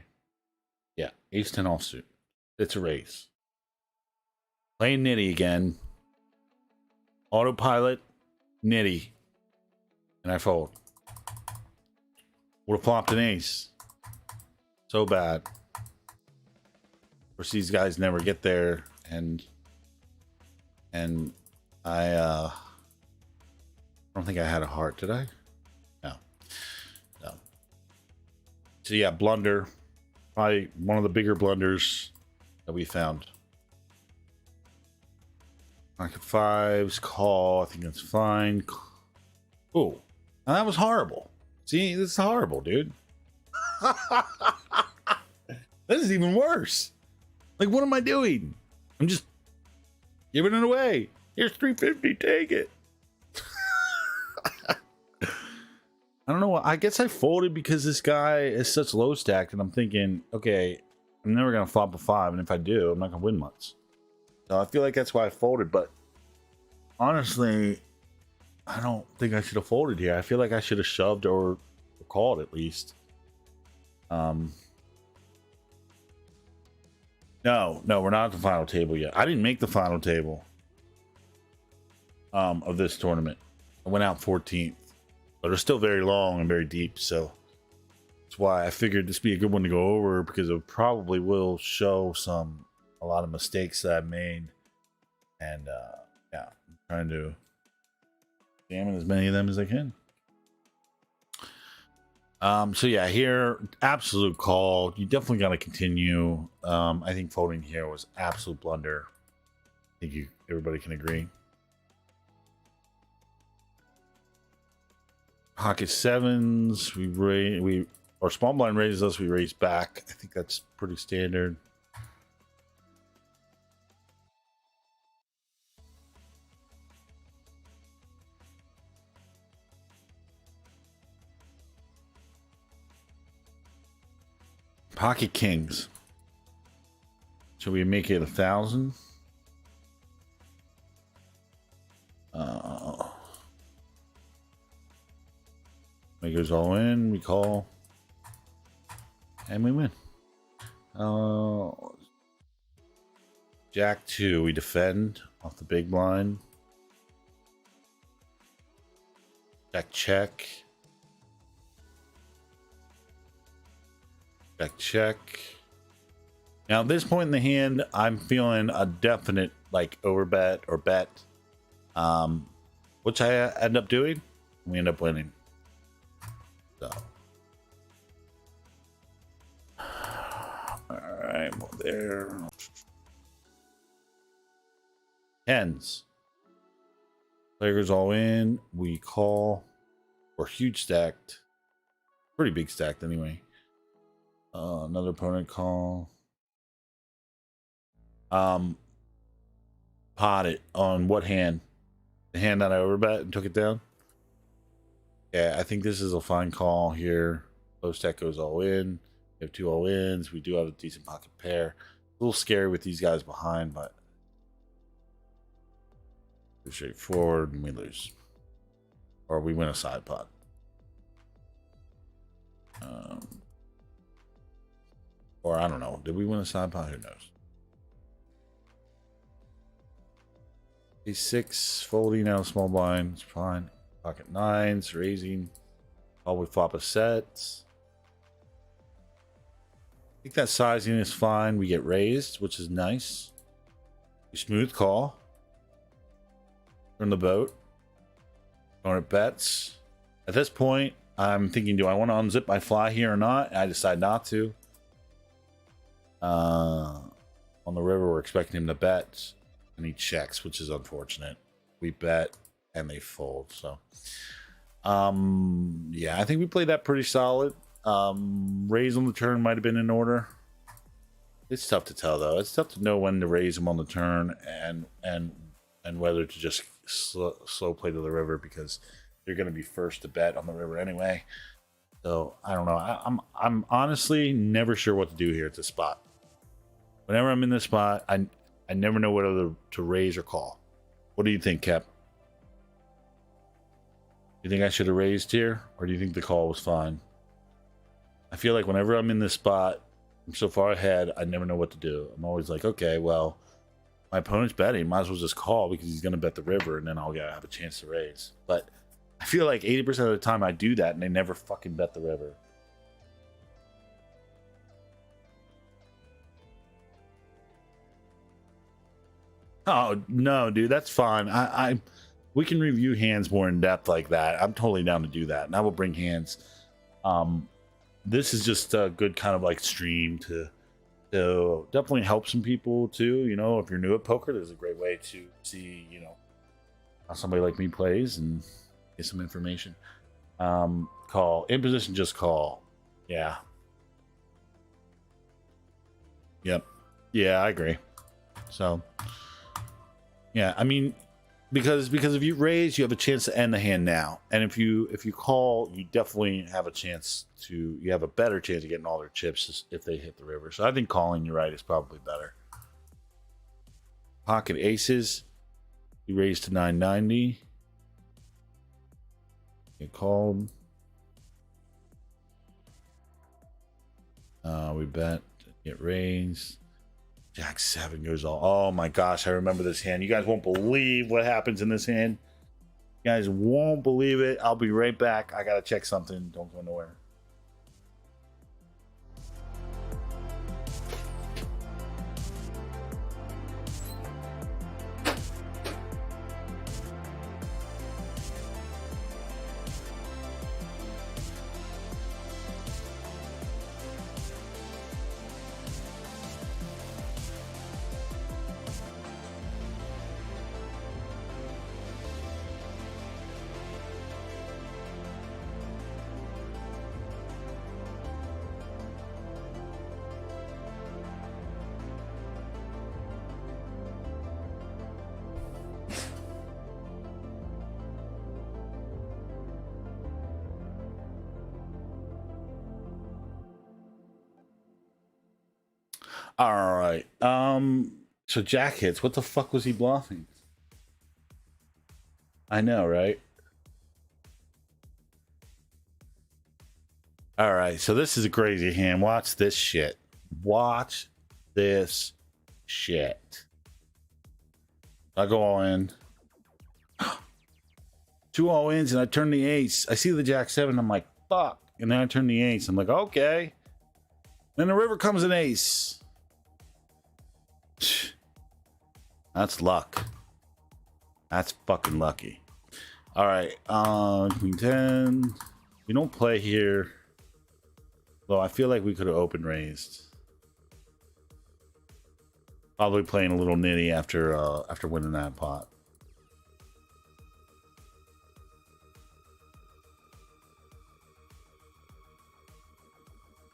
Yeah, Ace-10 offsuit. It's a raise. Playing nitty again. Autopilot, nitty. And I fold. Would have flopped an ace. So bad. Of course, these guys never get there, and I don't think I had a heart, did I? No. So yeah, blunder. Probably one of the bigger blunders that we found. Pocket 5s, call. I think that's fine. Oh, that was horrible. See, this is horrible, dude. This is even worse. Like, what am I doing? I'm just giving it away. Here's $350. Take it. I don't know. I guess I folded because this guy is such low stacked, and I'm thinking, okay, I'm never gonna flop a 5, and if I do, I'm not gonna win much. So I feel like that's why I folded. But honestly, I don't think I should have folded here. I feel like I should have shoved or called at least. No, we're not at the final table yet. I didn't make the final table of this tournament. I went out 14th, but it's still very long and very deep, so that's why I figured this would be a good one to go over, because it probably will show a lot of mistakes that I've made, and yeah, I'm trying to examine as many of them as I can. So yeah, here, absolute call. You definitely got to continue. I think folding here was absolute blunder. I think everybody can agree. Pocket 7s, our small blind raises us, we raise back. I think that's pretty standard. Pocket kings. Should we make it 1,000? Play goes all in. We call. And we win. Jack 2. We defend off the big blind. Jack check. Jack check. Now at this point in the hand, I'm feeling a definite like overbet or bet. Which I end up doing. We end up winning. So. Alright, well there. Hens. Players all in. We call. We're huge stacked. Pretty big stacked anyway. Another opponent call. Pot it on what hand? The hand that I overbet and took it down? Yeah, I think this is a fine call here. Low stack goes all in. We have 2 all ins. We do have a decent pocket pair. A little scary with these guys behind, but too straightforward and we lose. Or we win a side pot. Or I don't know. Did we win a side pot? Who knows? A6 folding out of small blind. It's fine. Pocket 9s raising. All we flop a set. I think that sizing is fine. We get raised, which is nice. We smooth call. Turn the boat. Opponent bets. At this point, I'm thinking, do I want to unzip my fly here or not? I decide not to. On the river, we're expecting him to bet, and he checks, which is unfortunate. We bet, and they fold. So, yeah, I think we played that pretty solid. Raise on the turn might have been in order. It's tough to tell, though. It's tough to know when to raise them on the turn and whether to just slow play to the river, because you're going to be first to bet on the river anyway. So I don't know. I'm honestly never sure what to do here at this spot. Whenever I'm in this spot, I never know whether to raise or call. What do you think, Cap? You think I should have raised here, or do you think the call was fine? I feel like whenever I'm in this spot, I'm so far ahead, I never know what to do. I'm always like, okay, well, my opponent's betting, might as well just call because he's going to bet the river, and then I'll have a chance to raise. But I feel like 80% of the time I do that, and they never fucking bet the river. Oh, no, dude, that's fine. We can review hands more in depth like that. I'm totally down to do that, and I will bring hands. This is just a good kind of like stream to definitely help some people too. You know, if you're new at poker, there's a great way to see, you know, how somebody like me plays and get some information. Call in position, just call. Yeah. Yep. Yeah, I agree. So, yeah, I mean, because if you raise, you have a chance to end the hand now, and if you call, you definitely have a chance to. You have a better chance of getting all their chips if they hit the river. So I think calling, you're right, is probably better. Pocket aces, we raised to 990. Get called. We bet, get raised. Jack 7 goes all. Oh my gosh, I remember this hand. You guys won't believe what happens in this hand. You guys won't believe it. I'll be right back. I gotta check something. Don't go nowhere. All right. So Jack hits. What the fuck was he bluffing? I know, right? All right, so this is a crazy hand. Watch this shit. Watch this shit. I go all in. 2 all-ins, and I turn the ace. I see the jack-7. I'm like, fuck. And then I turn the ace. I'm like, okay. Then the river comes an ace. That's luck. That's fucking lucky. All right, queen 10. We don't play here. Though I feel like we could have open raised. Probably playing a little nitty after winning that pot.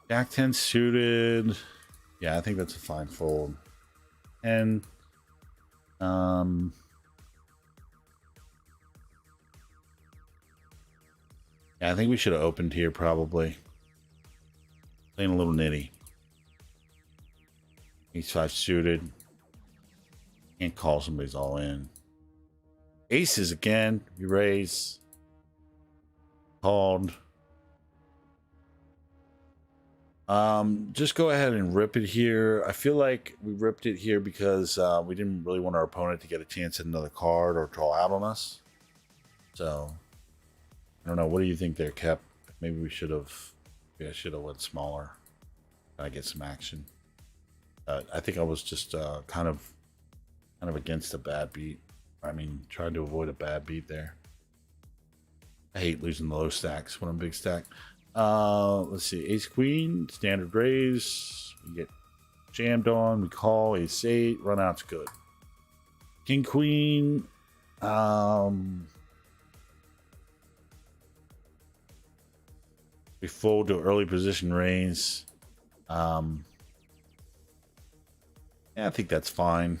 Jack 10 suited. Yeah, I think that's a fine fold. And yeah, I think we should have opened here probably. Playing a little nitty. Ace 5 suited. Can't call, somebody's all in. Aces again. We raise. Called. Just go ahead and rip it here. I feel like we ripped it here because we didn't really want our opponent to get a chance at another card or draw out on us. So I don't know. What do you think there, Kep? Maybe we should have. Yeah, I should have went smaller. I get some action. I think I was just kind of against a bad beat. I mean, trying to avoid a bad beat there. I hate losing the low stacks when I'm big stack. Let's see. Ace queen, standard raise. We get jammed on. We call. Ace 8. Run out's good. King queen. We fold to early position raise. Yeah, I think that's fine.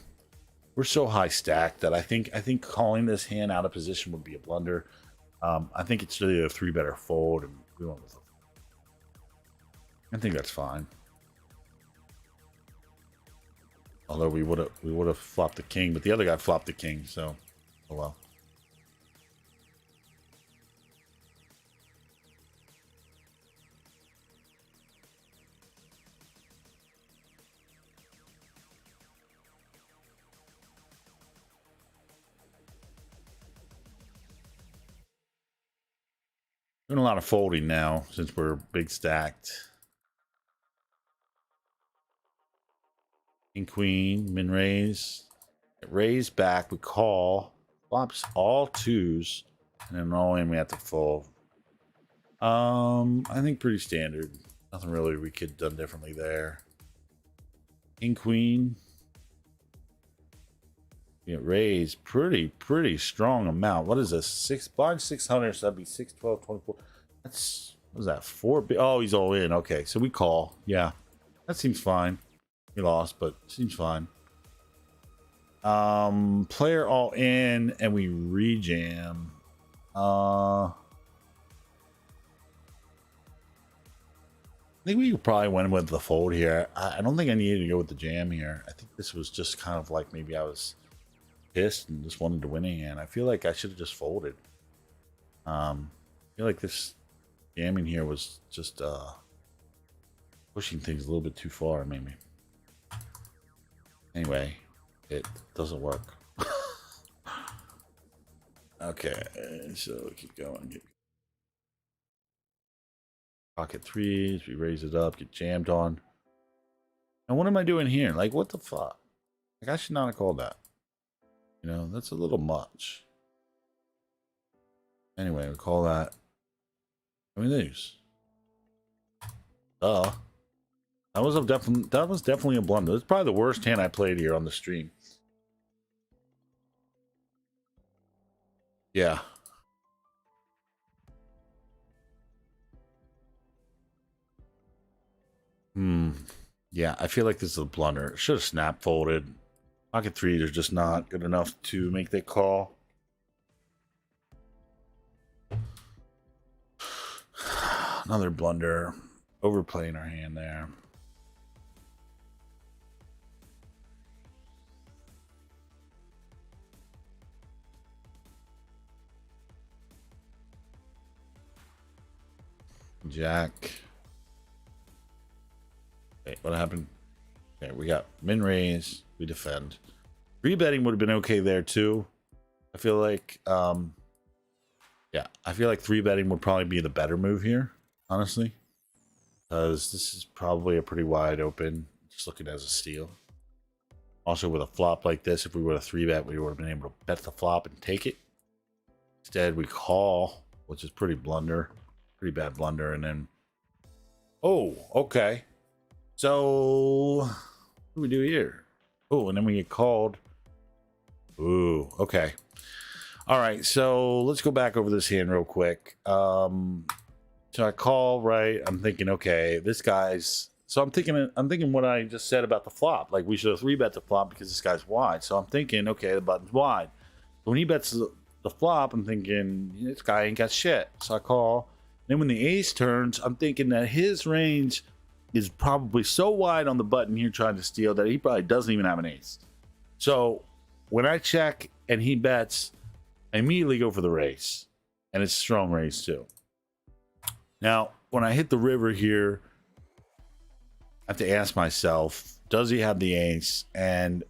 We're so high stacked that I think calling this hand out of position would be a blunder. I think it's really a 3-better fold, and we went with it. I think that's fine. Although we would have flopped the king, but the other guy flopped the king, so oh well. Doing a lot of folding now since we're big stacked. King queen, min raise. Raise back, we call. Flops all 2s. And then all in we have to fold. I think pretty standard. Nothing really we could have done differently there. King queen. Get raised pretty strong amount. What is this? Blind 600, so that'd be 6, 12, 24. That's, what was that, 4? Oh, he's all in. Okay, so we call. Yeah, that seems fine. We lost, but seems fine. Player all in, and we rejam. I think we probably went with the fold here. I don't think I needed to go with the jam here. I think this was just kind of like maybe I was pissed and just wanted to win a hand. I feel like I should have just folded. I feel like this jamming here was just pushing things a little bit too far, maybe. Anyway, it doesn't work. Okay, so keep going. Pocket 3s, we raise it up, get jammed on. And what am I doing here? Like, what the fuck? Like, I should not have called that. You know, that's a little much. Anyway, we call that. I mean, lose. That was definitely a blunder. It's probably the worst hand I played here on the stream. Yeah. Yeah, I feel like this is a blunder. Should have snap folded. Pocket 3s are just not good enough to make that call. Another blunder. Overplaying our hand there. Jack. What happened? Okay, we got min raise, we defend. Rebetting would have been okay there too. I feel like, yeah, I feel like 3-betting would probably be the better move here, honestly, because this is probably a pretty wide open, just looking as a steal. Also, with a flop like this, if we were to 3-bet, we would have been able to bet the flop and take it. Instead, we call, which is pretty bad blunder, and then, oh, okay. So, what do we do here? Oh, and then we get called. Ooh, okay. All right, so let's go back over this hand real quick. So I call, right? I'm thinking, okay, this guy's. So I'm thinking what I just said about the flop. Like, we should have 3-bet the flop because this guy's wide. So I'm thinking, okay, the button's wide. But when he bets the flop, I'm thinking this guy ain't got shit. So I call. Then when the ace turns, I'm thinking that his range is probably so wide on the button here trying to steal that he probably doesn't even have an ace. So when I check and he bets, I immediately go for the raise, and it's a strong raise too. Now, when I hit the river here, I have to ask myself, does he have the ace? And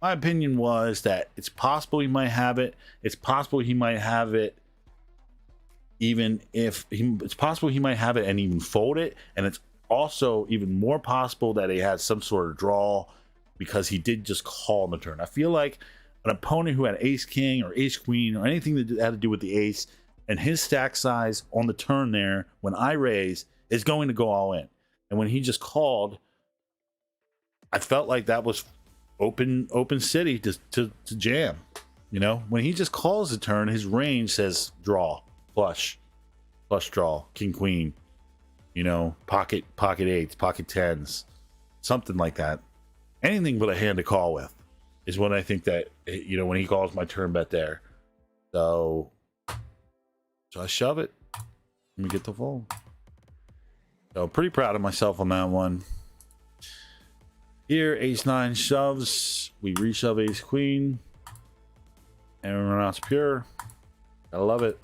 my opinion was that it's possible he might have it. It's possible he might have it even if it's possible he might have it and even fold it. And it's also even more possible that he has some sort of draw because he did just call on the turn. I feel like an opponent who had ace king or ace queen or anything that had to do with the ace and his stack size on the turn there when I raise is going to go all in. And when he just called, I felt like that was open city to jam. You know, when he just calls the turn, his range says draw, flush draw, king queen, you know, pocket eights, pocket tens, something like that. Anything but a hand to call with is what I think that, you know, when he calls my turn bet there. So I shove it. Let me get the fold. So pretty proud of myself on that one. Here, ace 9 shoves. We reshove ace queen. And run out pure. I love it.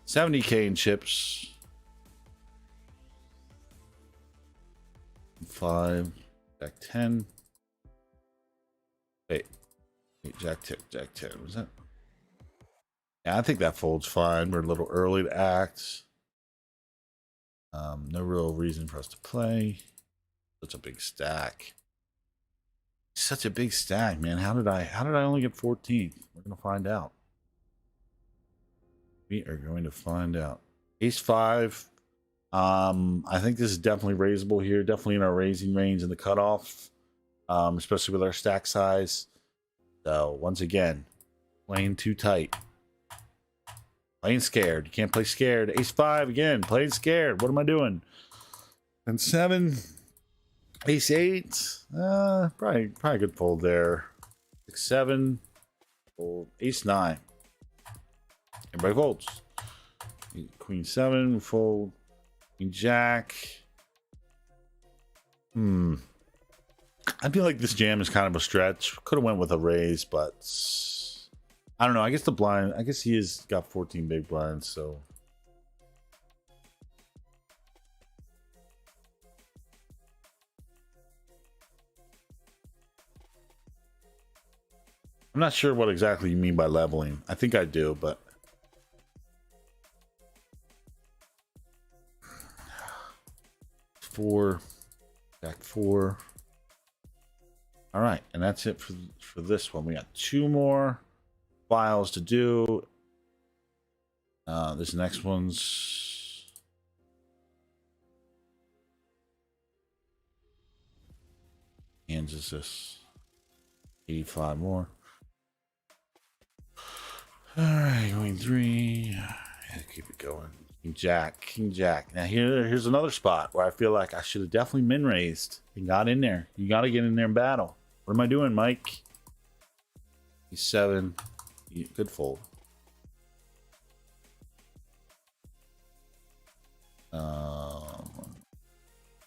70K in chips. 5. Jack 10. Wait, jack 10. Was that? Yeah, I think that folds fine. We're a little early to act. No real reason for us to play. Such a big stack. Such a big stack, man. How did I only get 14th? We're gonna find out. We are going to find out. Ace 5. I think this is definitely raisable here. Definitely in our raising range in the cutoff. Especially with our stack size. So once again, playing too tight. Playing scared. You can't play scared. Ace 5 again. Playing scared. What am I doing? And 7. Ace 8. Probably a good fold there. 6, 7. Fold. Ace 9. Everybody folds. Queen 7. Fold. Queen Jack. I feel like this jam is kind of a stretch. Could have went with a raise, but I don't know. I guess the blind. I guess he has got 14 big blinds, so. I'm not sure what exactly you mean by leveling. I think I do, but. Four. Back 4. All right, and that's it for this one. We got 2 more files to do. This next one's hands is this 85 more. All right, going 3. Yeah, keep it going. King Jack. Now here's another spot where I feel like I should have definitely min raised and got in there. You got to get in there and battle. What am I doing, Mike? He's 7. Good fold.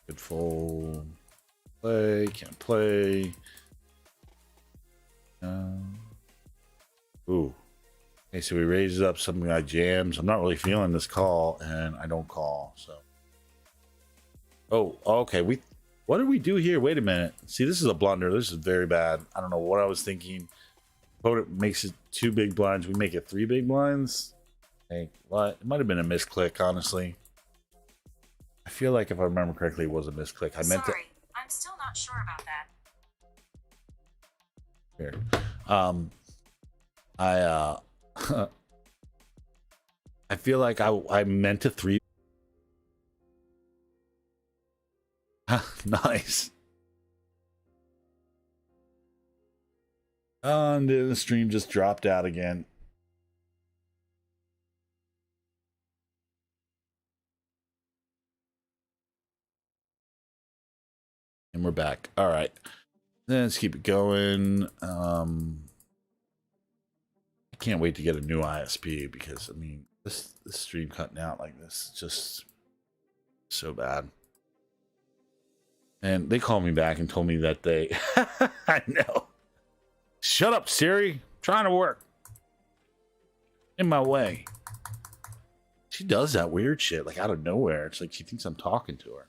Good fold. Play. Can't play. Ooh. Okay, so he raises up something I jams. I'm not really feeling this call, and I don't call. So Oh, okay. What did we do here? Wait a minute. See, this is a blunder. This is very bad. I don't know what I was thinking. Opponent makes it 2 big blinds. We make it 3 big blinds. Hey, what? It might have been a misclick, honestly. I feel like if I remember correctly, it was a misclick. I meant to. Sorry, I'm still not sure about that. Here. I feel like I meant to 3. Nice. And then the stream just dropped out again. And we're back. All right. Let's keep it going. I can't wait to get a new ISP because, I mean, this stream cutting out like this is just so bad. And they called me back and told me that they... I know. Shut up, Siri. I'm trying to work. In my way. She does that weird shit, like out of nowhere. It's like she thinks I'm talking to her.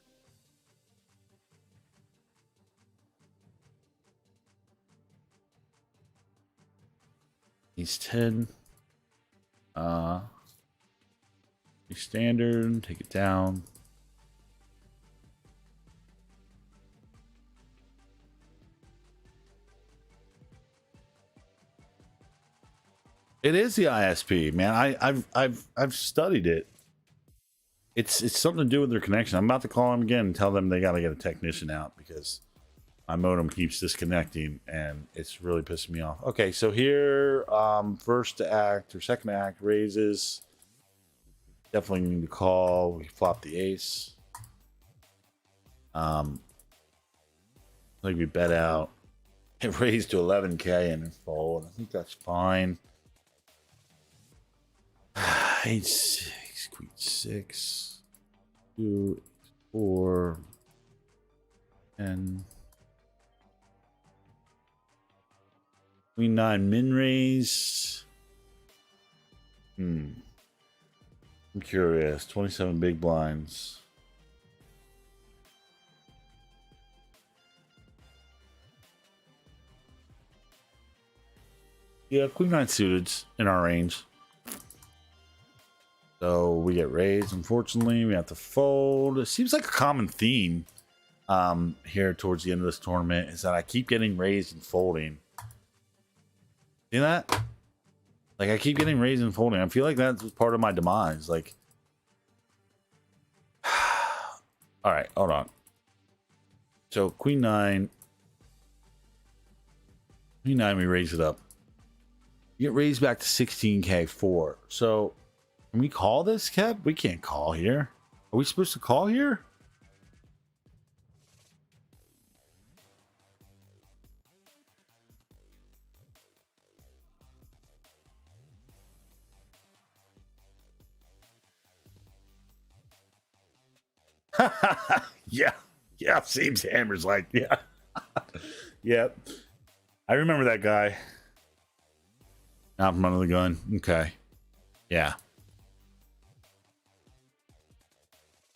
He's 10. Standard. Take it down. It is the ISP, man. I've studied it. It's something to do with their connection. I'm about to call them again and tell them they got to get a technician out because my modem keeps disconnecting and it's really pissing me off. Okay, so here, first act or second act raises. Definitely need to call. We flop the ace. I think we bet out. It raised to 11K and fold. I think that's fine. 8-6, queen 6, 2, 4, 10. Queen 9 min raise. I'm curious. 27 big blinds. Yeah, queen 9 suited in our range. So we get raised. Unfortunately, we have to fold. It seems like a common theme here towards the end of this tournament is that I keep getting raised and folding. See that? Like I keep getting raised and folding. I feel like that's part of my demise. Like, all right, hold on. So queen 9, we raise it up. You get raised back to 16K 4. So can we call this, Kev? We can't call here. Are we supposed to call here? Yeah. Yeah, seems Hammer's like, yeah. Yep. I remember that guy. Out from under the gun. Okay. Yeah.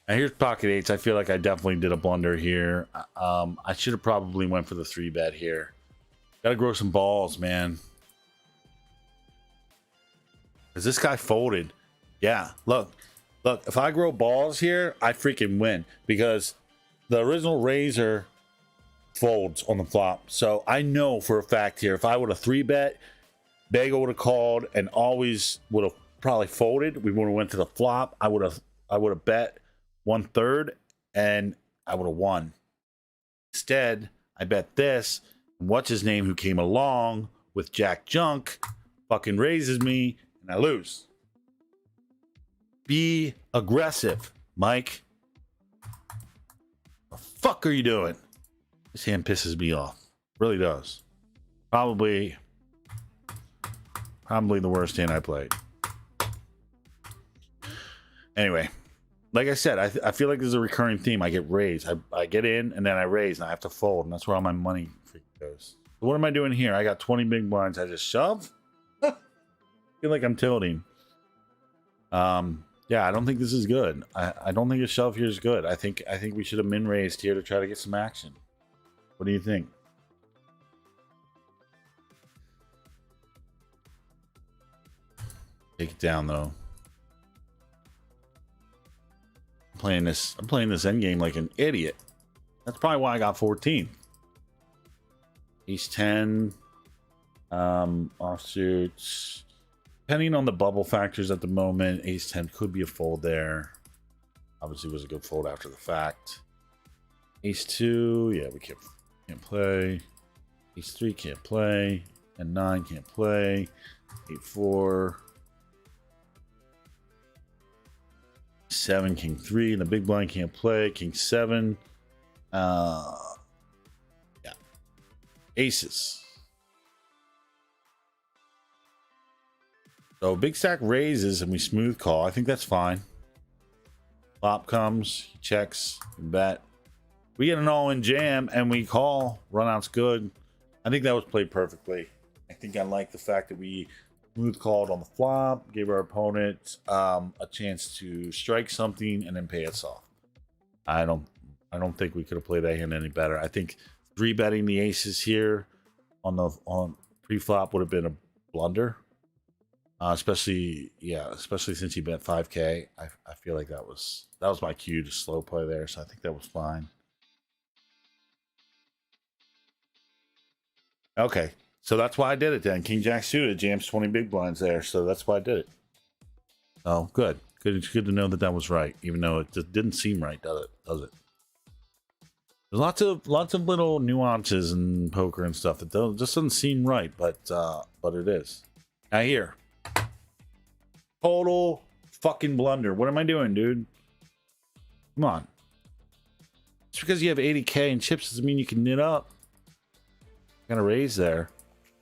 And here's pocket 8s. I feel like I definitely did a blunder here. I should have probably went for the 3-bet here. Gotta grow some balls, man. Because this guy folded. Yeah, look. Look, if I grow balls here, I freaking win. Because the original raiser folds on the flop. So I know for a fact here, if I would have 3-bet, Bagel would have called and always would have probably folded. We would have went to the flop. I would have bet 1/3 and I would have won. Instead, I bet this. And what's his name who came along with Jack Junk fucking raises me and I lose. Be aggressive, Mike. What the fuck are you doing? This hand pisses me off. Really does. Probably the worst hand I played. Anyway, like I said, I feel like there's a recurring theme. I get raised. I get in and then I raise and I have to fold. And that's where all my money goes. So what am I doing here? I got 20 big blinds. I just shove? I feel like I'm tilting. Yeah, I don't think this is good. I don't think a shove here is good. I think we should have min raised here to try to get some action. What do you think? Take it down though. I'm playing this endgame like an idiot. That's probably why I got 14. Ace 10. Offsuits. Depending on the bubble factors at the moment, ace 10 could be a fold there. Obviously was a good fold after the fact. Ace 2, yeah, we can't play. Ace 3 can't play. And 9 can't play. 8 4. 7 king 3 and the big blind can't play. King 7. Yeah. Aces. So big stack raises and we smooth call. I think that's fine. Flop comes, he checks, bet. We get an all-in jam and we call. Runout's good. I think that was played perfectly. I think I like the fact that we smooth called on the flop, gave our opponent a chance to strike something and then pay us off. I don't think we could have played that hand any better. I think 3-betting the aces here on pre-flop would have been a blunder. Especially since he bet 5K. I feel like that was my cue to slow play there, so I think that was fine. Okay, so that's why I did it then. King Jack suited, jams 20 big blinds there, so that's why I did it. Oh, good. It's good to know that was right, even though it just didn't seem right, does it? There's lots of little nuances in poker and stuff that just doesn't seem right, but it is. Now here. Total fucking blunder. What am I doing, dude? Come on. Just because you have 80K in chips doesn't mean you can knit up. I'm gonna raise there.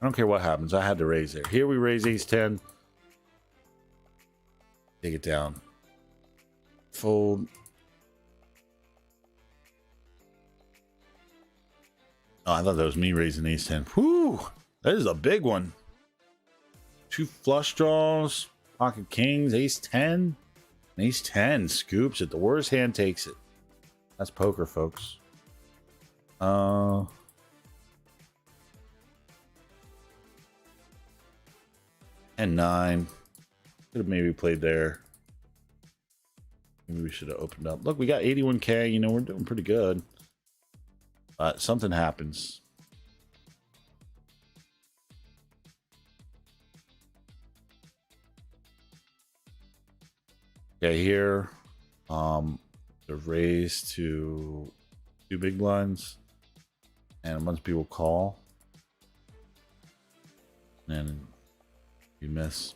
I don't care what happens. I had to raise there. Here we raise ace 10. Take it down. Fold. Oh, I thought that was me raising ace 10. Whew! That is a big one. 2 flush draws. Pocket kings, ace 10. Ace 10 scoops it. The worst hand takes it. That's poker, folks. And 9. Could have maybe played there. Maybe we should have opened up. Look, we got 81K. You know, we're doing pretty good. But something happens. Okay, here, the raise to 2 big blinds, and a bunch of people call, and then you miss.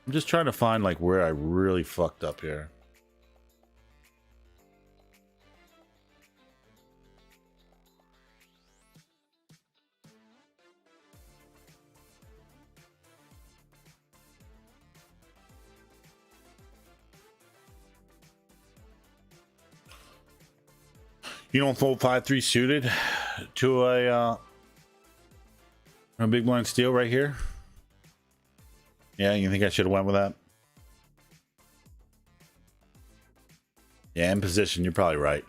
I'm just trying to find like where I really fucked up here. You don't fold 5-3 suited to a big blind steal right here? Yeah, you think I should have went with that? Yeah, in position, you're probably right.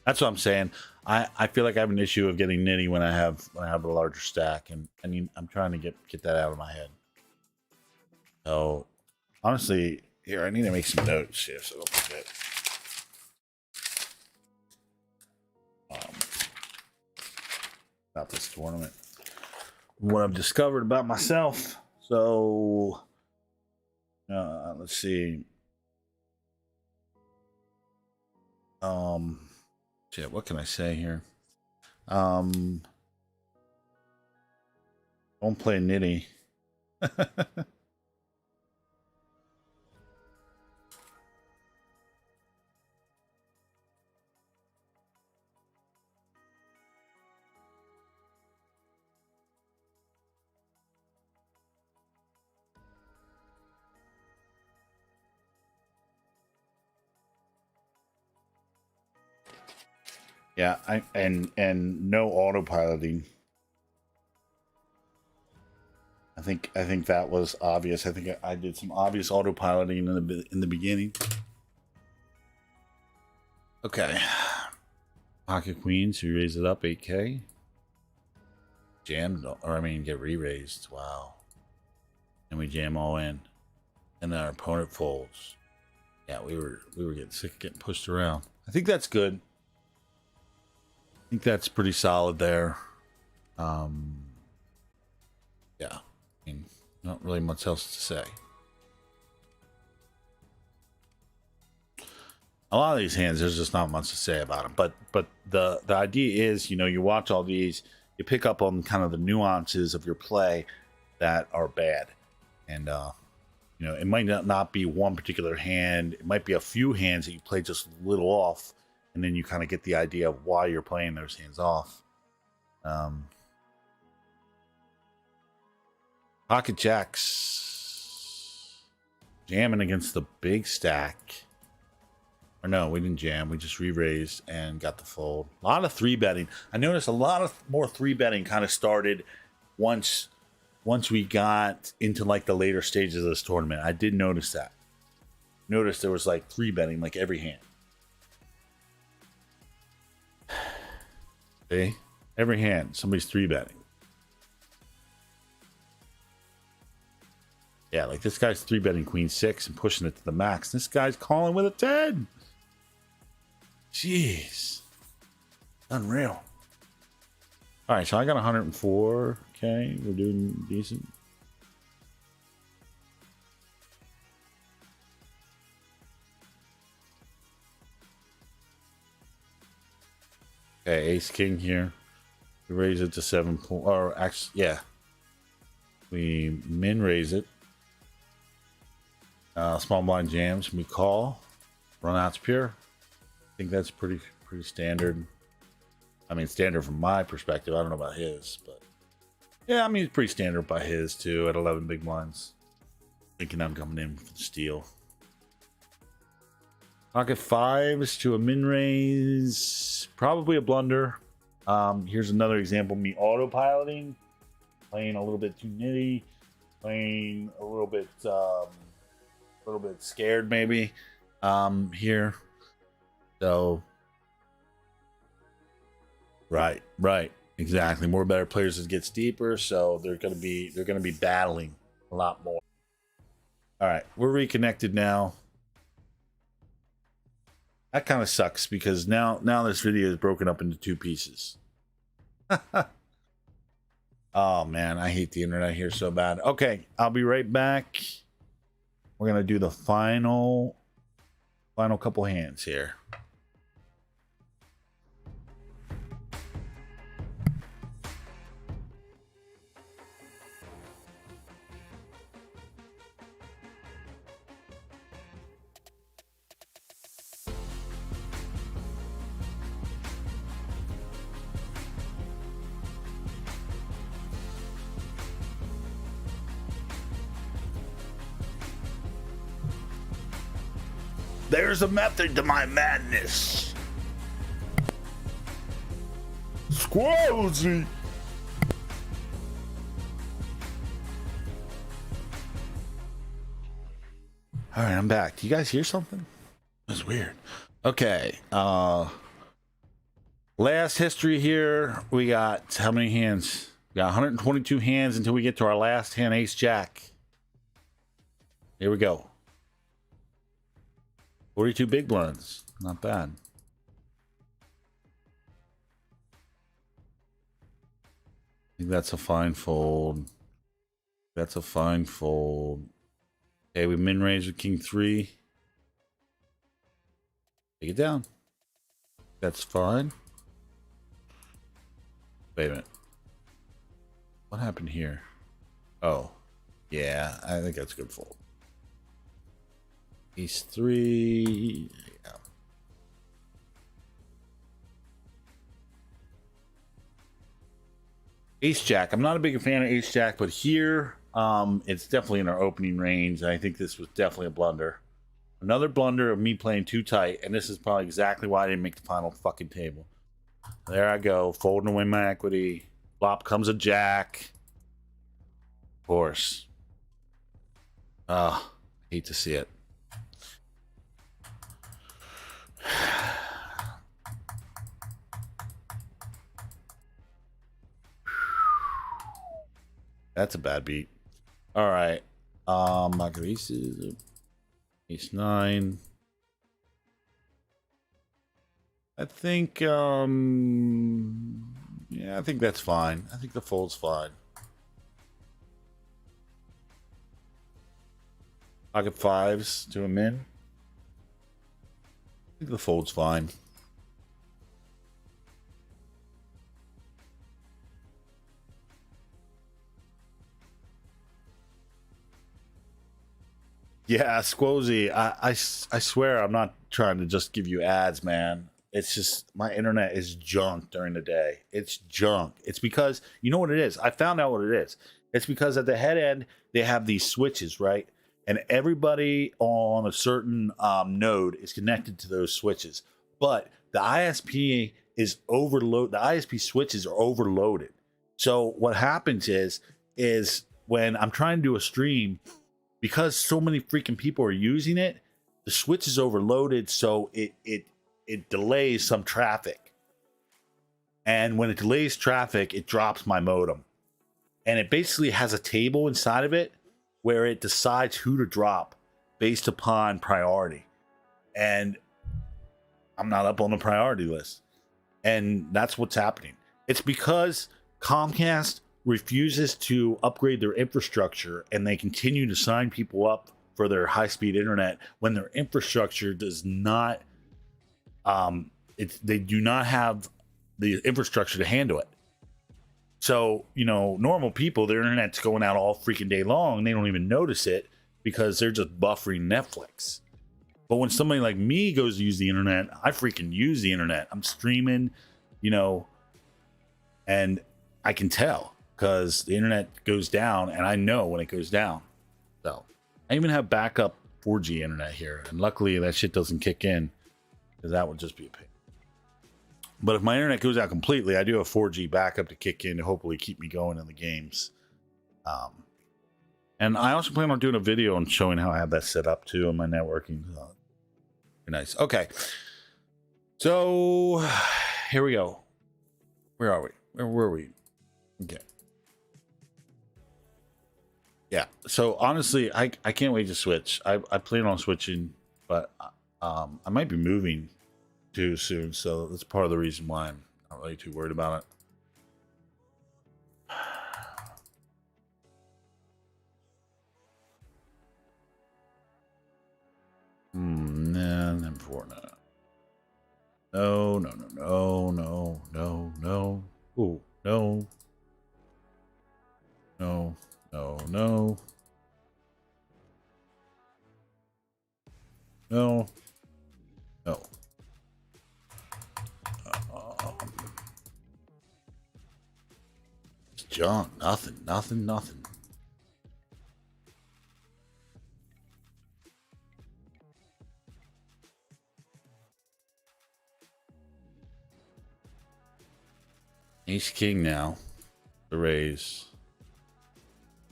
That's what I'm saying. I feel like I have an issue of getting nitty when I have a larger stack, and I'm trying to get that out of my head. So honestly, here I need to make some notes here so I don't forget. About this tournament, what I've discovered about myself. So let's see. Shit, what can I say here? Don't play nitty. Yeah, and no autopiloting. I think that was obvious. I think I did some obvious autopiloting in the beginning. Okay. Pocket queens, we raise it up 8K. Jammed, or I mean, get re-raised. Wow. And we jam all in, and then our opponent folds. Yeah, we were getting sick of getting pushed around. I think that's good. I think that's pretty solid there. Yeah, I mean, not really much else to say. A lot of these hands, there's just not much to say about them. But the idea is, you know, you watch all these, you pick up on kind of the nuances of your play that are bad, and you know, it might not be one particular hand. It might be a few hands that you play just a little off, and then you kind of get the idea of why you're playing those hands off. Pocket jacks jamming against the big stack. Or no, we didn't jam. We just re-raised and got the fold. A lot of 3-betting. I noticed a lot of more 3-betting kind of started once we got into like the later stages of this tournament. I did notice that. Notice there was like 3-betting like every hand. See? Every hand, somebody's 3-betting. Yeah, like this guy's 3-betting queen 6 and pushing it to the max. This guy's calling with a 10. Jeez. Unreal. All right, so I got 104. Okay, we're doing decent. Okay, ace king here. We raise it to 7 point, or actually, yeah. We min raise it. Small blind jams. We call. Run out's pure. I think that's pretty standard. I mean, standard from my perspective. I don't know about his, but yeah, I mean, it's pretty standard by his too at 11 big blinds. Thinking I'm coming in for the steal. Pocket fives to a min raise. Probably a blunder. Here's another example of me autopiloting. Playing a little bit too nitty. Playing a little bit scared maybe here. So right, exactly. More better players as it gets deeper, so they're gonna be battling a lot more. All right, we're reconnected now. That kind of sucks because now this video is broken up into 2 pieces. Oh man, I hate the internet here so bad. Okay, I'll be right back. We're gonna do the final couple hands here. There's a method to my madness. Squirrelsy. All right, I'm back. Do you guys hear something? That's weird. Okay. Last history here. We got how many hands? We got 122 hands until we get to our last hand, ace jack. Here we go. 42 big blinds. Not bad. I think that's a fine fold. That's a fine fold. Okay, we min raise with king 3. Take it down. That's fine. Wait a minute. What happened here? Oh, yeah, I think that's a good fold. Ace 3. Yeah. Ace jack. I'm not a big fan of ace jack, but here it's definitely in our opening range. I think this was definitely a blunder. Another blunder of me playing too tight, and this is probably exactly why I didn't make the final fucking table. There I go, folding away my equity. Flop comes a jack. Of course. Ah, hate to see it. That's a bad beat. All right. Ace 9. I think yeah, I think that's fine. I think the fold's fine. Pocket 5s to a min. I think the fold's fine. Yeah, Squozy, I swear I'm not trying to just give you ads, man. It's just my internet is junk during the day. It's junk. It's because, you know what it is? I found out what it is. It's because at the head end, they have these switches, right? And everybody on a certain node is connected to those switches. But the ISP is overloaded. The ISP switches are overloaded. So what happens is when I'm trying to do a stream, because so many freaking people are using it, the switch is overloaded, so it delays some traffic. And when it delays traffic, it drops my modem. And it basically has a table inside of it where it decides who to drop based upon priority. And I'm not up on the priority list. And that's what's happening. It's because Comcast refuses to upgrade their infrastructure, and they continue to sign people up for their high-speed internet when their infrastructure does not they do not have the infrastructure to handle it. So, you know, normal people, their internet's going out all freaking day long and they don't even notice it because they're just buffering Netflix. But when somebody like me goes to use the internet, I freaking use the internet. I'm streaming, you know, and I can tell because the internet goes down and I know when it goes down. So I even have backup 4G internet here, and luckily that shit doesn't kick in because that would just be a pain. But if my internet goes out completely, I do have 4G backup to kick in to hopefully keep me going in the games. And I also plan on doing a video and showing how I have that set up too on my networking. Nice. Okay. So here we go. Where are we? Where were we? Okay. Yeah. So honestly, I can't wait to switch. I plan on switching, but I might be moving too soon. So that's part of the reason why I'm not really too worried about it. Nah, number 4, no. No. Ooh, no. No. No. It's junk. Nothing. Ace King now. The raise.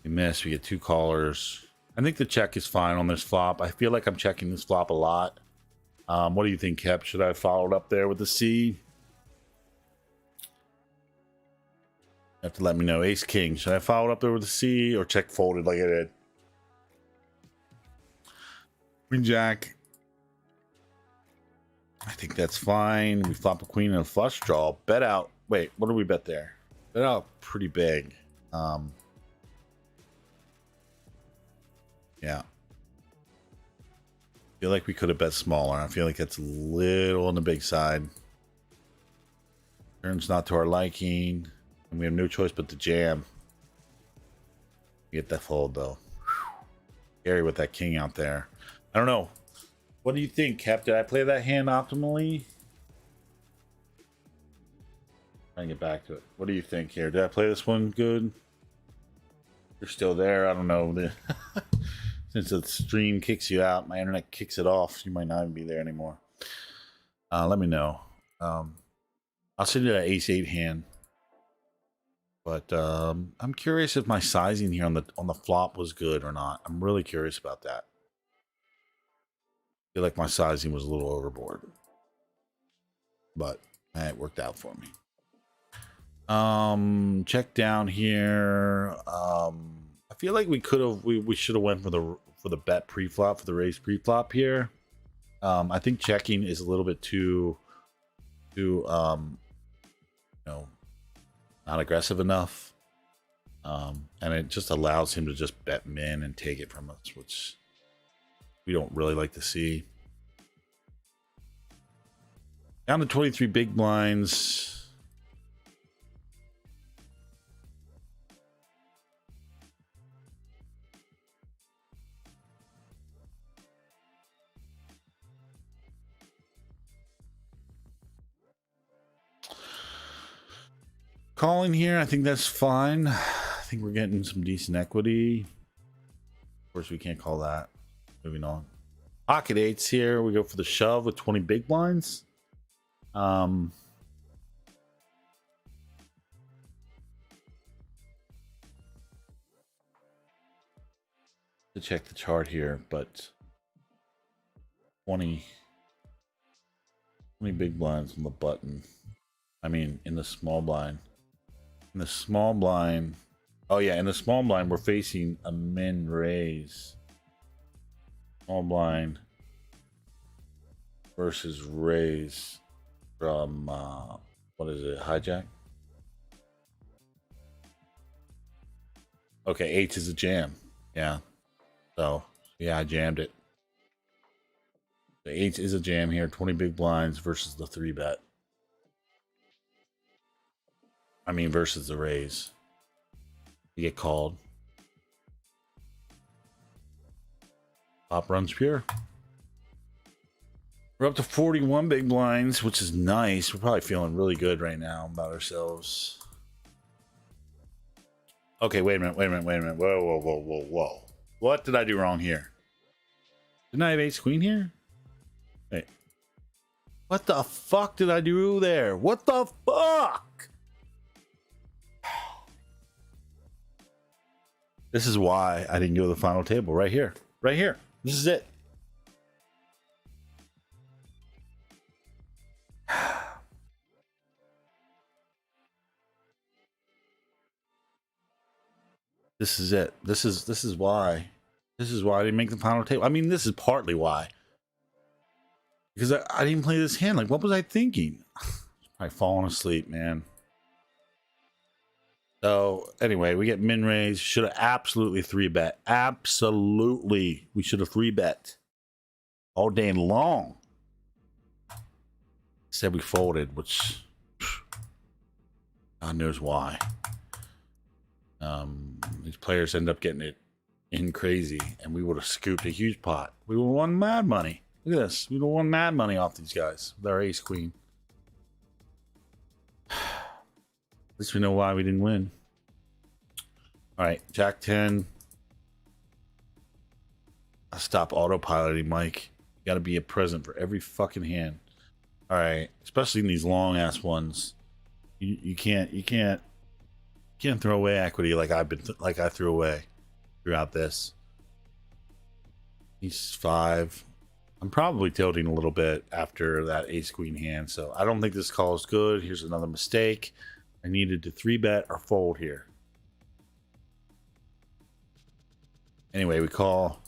We miss. We get 2 callers. I think the check is fine on this flop. I feel like I'm checking this flop a lot. What do you think, Kep? Should I have followed up there with the C? You have to let me know. Ace King. Should I follow up there with the C or check folded like I did? Queen Jack. I think that's fine. We flop a queen and a flush draw. Bet out. Wait, what do we bet there? Bet out pretty big. Yeah. I feel like we could have bet smaller. I feel like that's a little on the big side. Turn's not to our liking. And we have no choice but to jam. Get that fold, though. Whew. Scary with that king out there. I don't know. What do you think, Cap? Did I play that hand optimally? Trying to get back to it. What do you think here? Did I play this one good? You're still there. I don't know. Since the stream kicks you out, my internet kicks it off. You might not even be there anymore. Let me know. I'll send you that ace 8 hand. But I'm curious if my sizing here on the flop was good or not. I'm really curious about that. I feel like my sizing was a little overboard, but it worked out for me. Check down here. I feel like we could have we should have went for the bet pre-flop, for the raise pre-flop here. I think checking is a little bit too not aggressive enough. And it just allows him to just bet min and take it from us, which we don't really like to see. Down to 23 big blinds. Calling here, I think that's fine. I think we're getting some decent equity. Of course, we can't call that. Moving on. Pocket eights here. We go for the shove with 20 big blinds. To check the chart here, but 20 big blinds on the button. I mean, in the small blind. In the small blind. Oh, yeah. In the small blind, we're facing a min raise. Small blind versus raise from, what is it? Hijack? Okay. Eight is a jam. Yeah. So, yeah, I jammed it. The eight is a jam here. 20 big blinds versus the 3-bet. I mean, versus the raise. You get called. Pop runs pure. We're up to 41 big blinds, which is nice. We're probably feeling really good right now about ourselves. Okay, wait a minute. Whoa. What did I do wrong here? Didn't I have ace queen here? Wait. What the fuck did I do there? What the fuck? This is why I didn't go to the final table. Right here. Right here. This is it. This is it. This is why. This is why I didn't make the final table. I mean, this is partly why. Because I didn't play this hand. Like, what was I thinking? Probably falling asleep, man. So, anyway, we get min raise. Should have absolutely 3-bet. Absolutely. We should have 3-bet. All day long. Instead, we folded, which God knows why. These players end up getting it in crazy, and we would have scooped a huge pot. We would have won mad money. Look at this. We would have won mad money off these guys with our ace queen. At least we know why we didn't win. All right, Jack 10. I'll stop autopiloting, Mike. You got to be a present for every fucking hand. All right, especially in these long ass ones. You can't throw away equity like I threw away throughout this. He's 5. I'm probably tilting a little bit after that ace queen hand, so I don't think this call is good. Here's another mistake. I needed to 3-bet or fold here. Anyway, we call.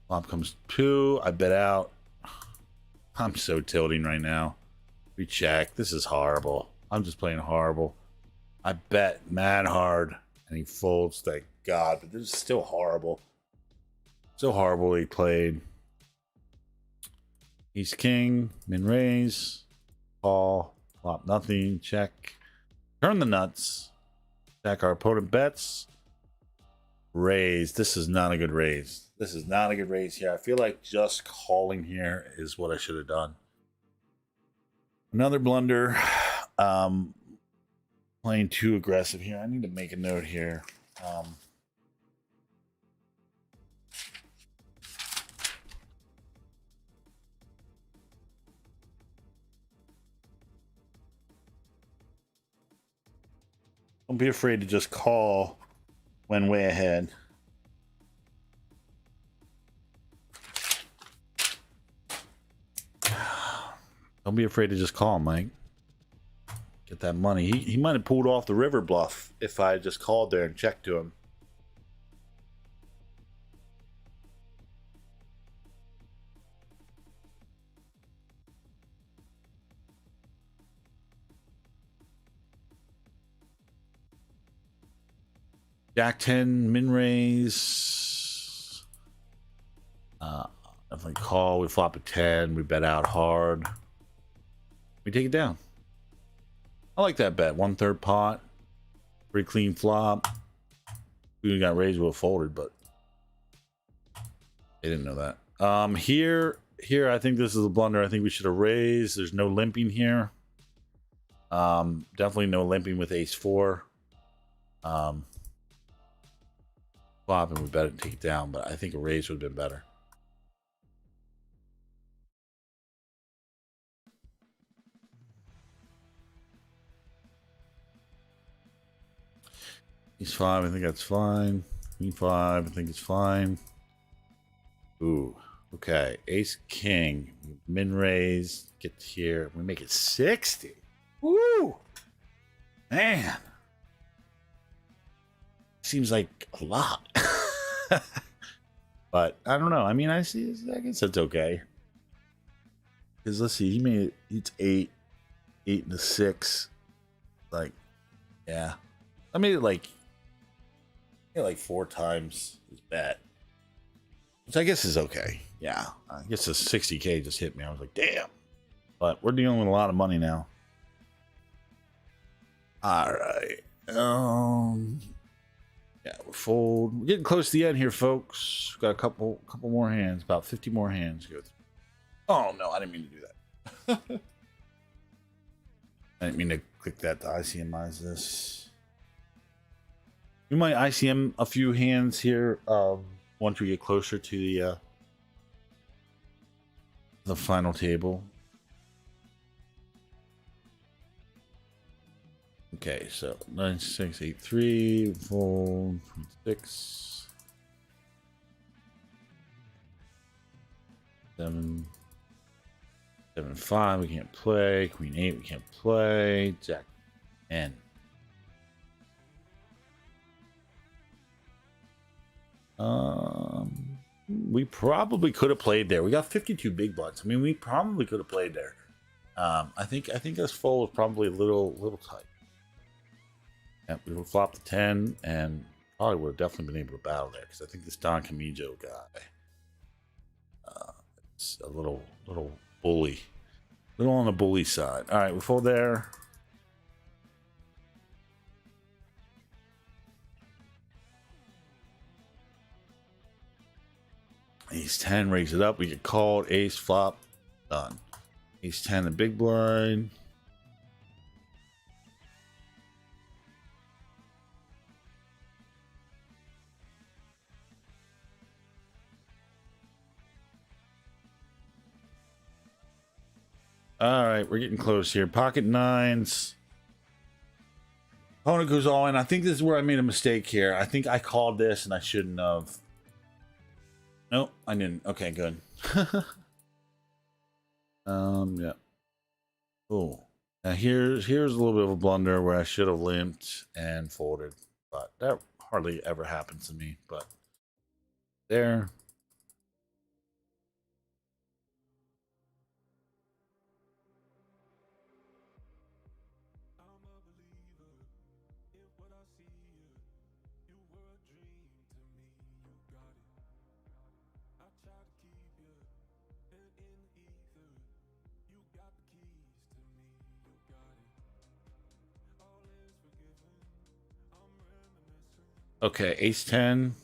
Flop comes 2. I bet out. I'm so tilting right now. We check. This is horrible. I'm just playing horrible. I bet mad hard, and he folds. Thank God, but this is still horrible. So horribly played. He's king. Min raise. Call. Flop nothing. Check. Turn the nuts. Stack our opponent bets. Raise. This is not a good raise. This is not a good raise here. I feel like just calling here is what I should have done. Another blunder. Playing too aggressive here. I need to make a note here. Don't be afraid to just call when way ahead. Don't be afraid to just call, Mike. Get that money. He might have pulled off the river bluff if I just called there and checked to him. Jack 10, min raise. If I call, we flop a 10, we bet out hard. We take it down. I like that bet. 1/3 pot. Pretty clean flop. We got raised, we would have folded, but they didn't know that. Here, I think this is a blunder. I think we should have raised. There's no limping here. Definitely no limping with ace 4. Flop and we bet it and take it down, but I think a raise would have been better. Ace 5, I think that's fine. Queen 5, I think it's fine. Ooh, okay. Ace King, min raise, get here. We make it 60. Woo! Man. Seems like a lot. But I don't know. I mean, I guess that's okay. Because let's see, he made it, it's 8 and a 6. Like, yeah. I made it like 4 times his bet. Which I guess is okay. Yeah. I guess the 60K just hit me. I was like, damn. But we're dealing with a lot of money now. Alright. Yeah, we're fold. We're getting close to the end here, folks. We've got a couple more hands, about 50 more hands to go through. Oh no, I didn't mean to do that. I didn't mean to click that to ICMize this. We might ICM a few hands here once we get closer to the final table. Okay, so 9, 6, 8, 3, fold 6, 7, 7, 5. We can't play. Queen 8. We can't play. Jack 10. We probably could have played there. We got 52 big butts. I mean, we probably could have played there. I think this fold was probably a little tight. Yeah, we would flop the 10 and probably would have definitely been able to battle there because I think this Don Camijo guy is a little bully. A little on the bully side. All right, we fold there. Ace 10, raise it up. We get called. Ace flop. Done. Ace 10, the big blind. All right, we're getting close here. Pocket 9s. Opponent goes all in. I think this is where I made a mistake here. I think I called this and I shouldn't have. Nope, I didn't. Okay, good. Yeah. Oh, now here's a little bit of a blunder where I should have limped and folded, but that hardly ever happens to me. But there. Okay, ace 10.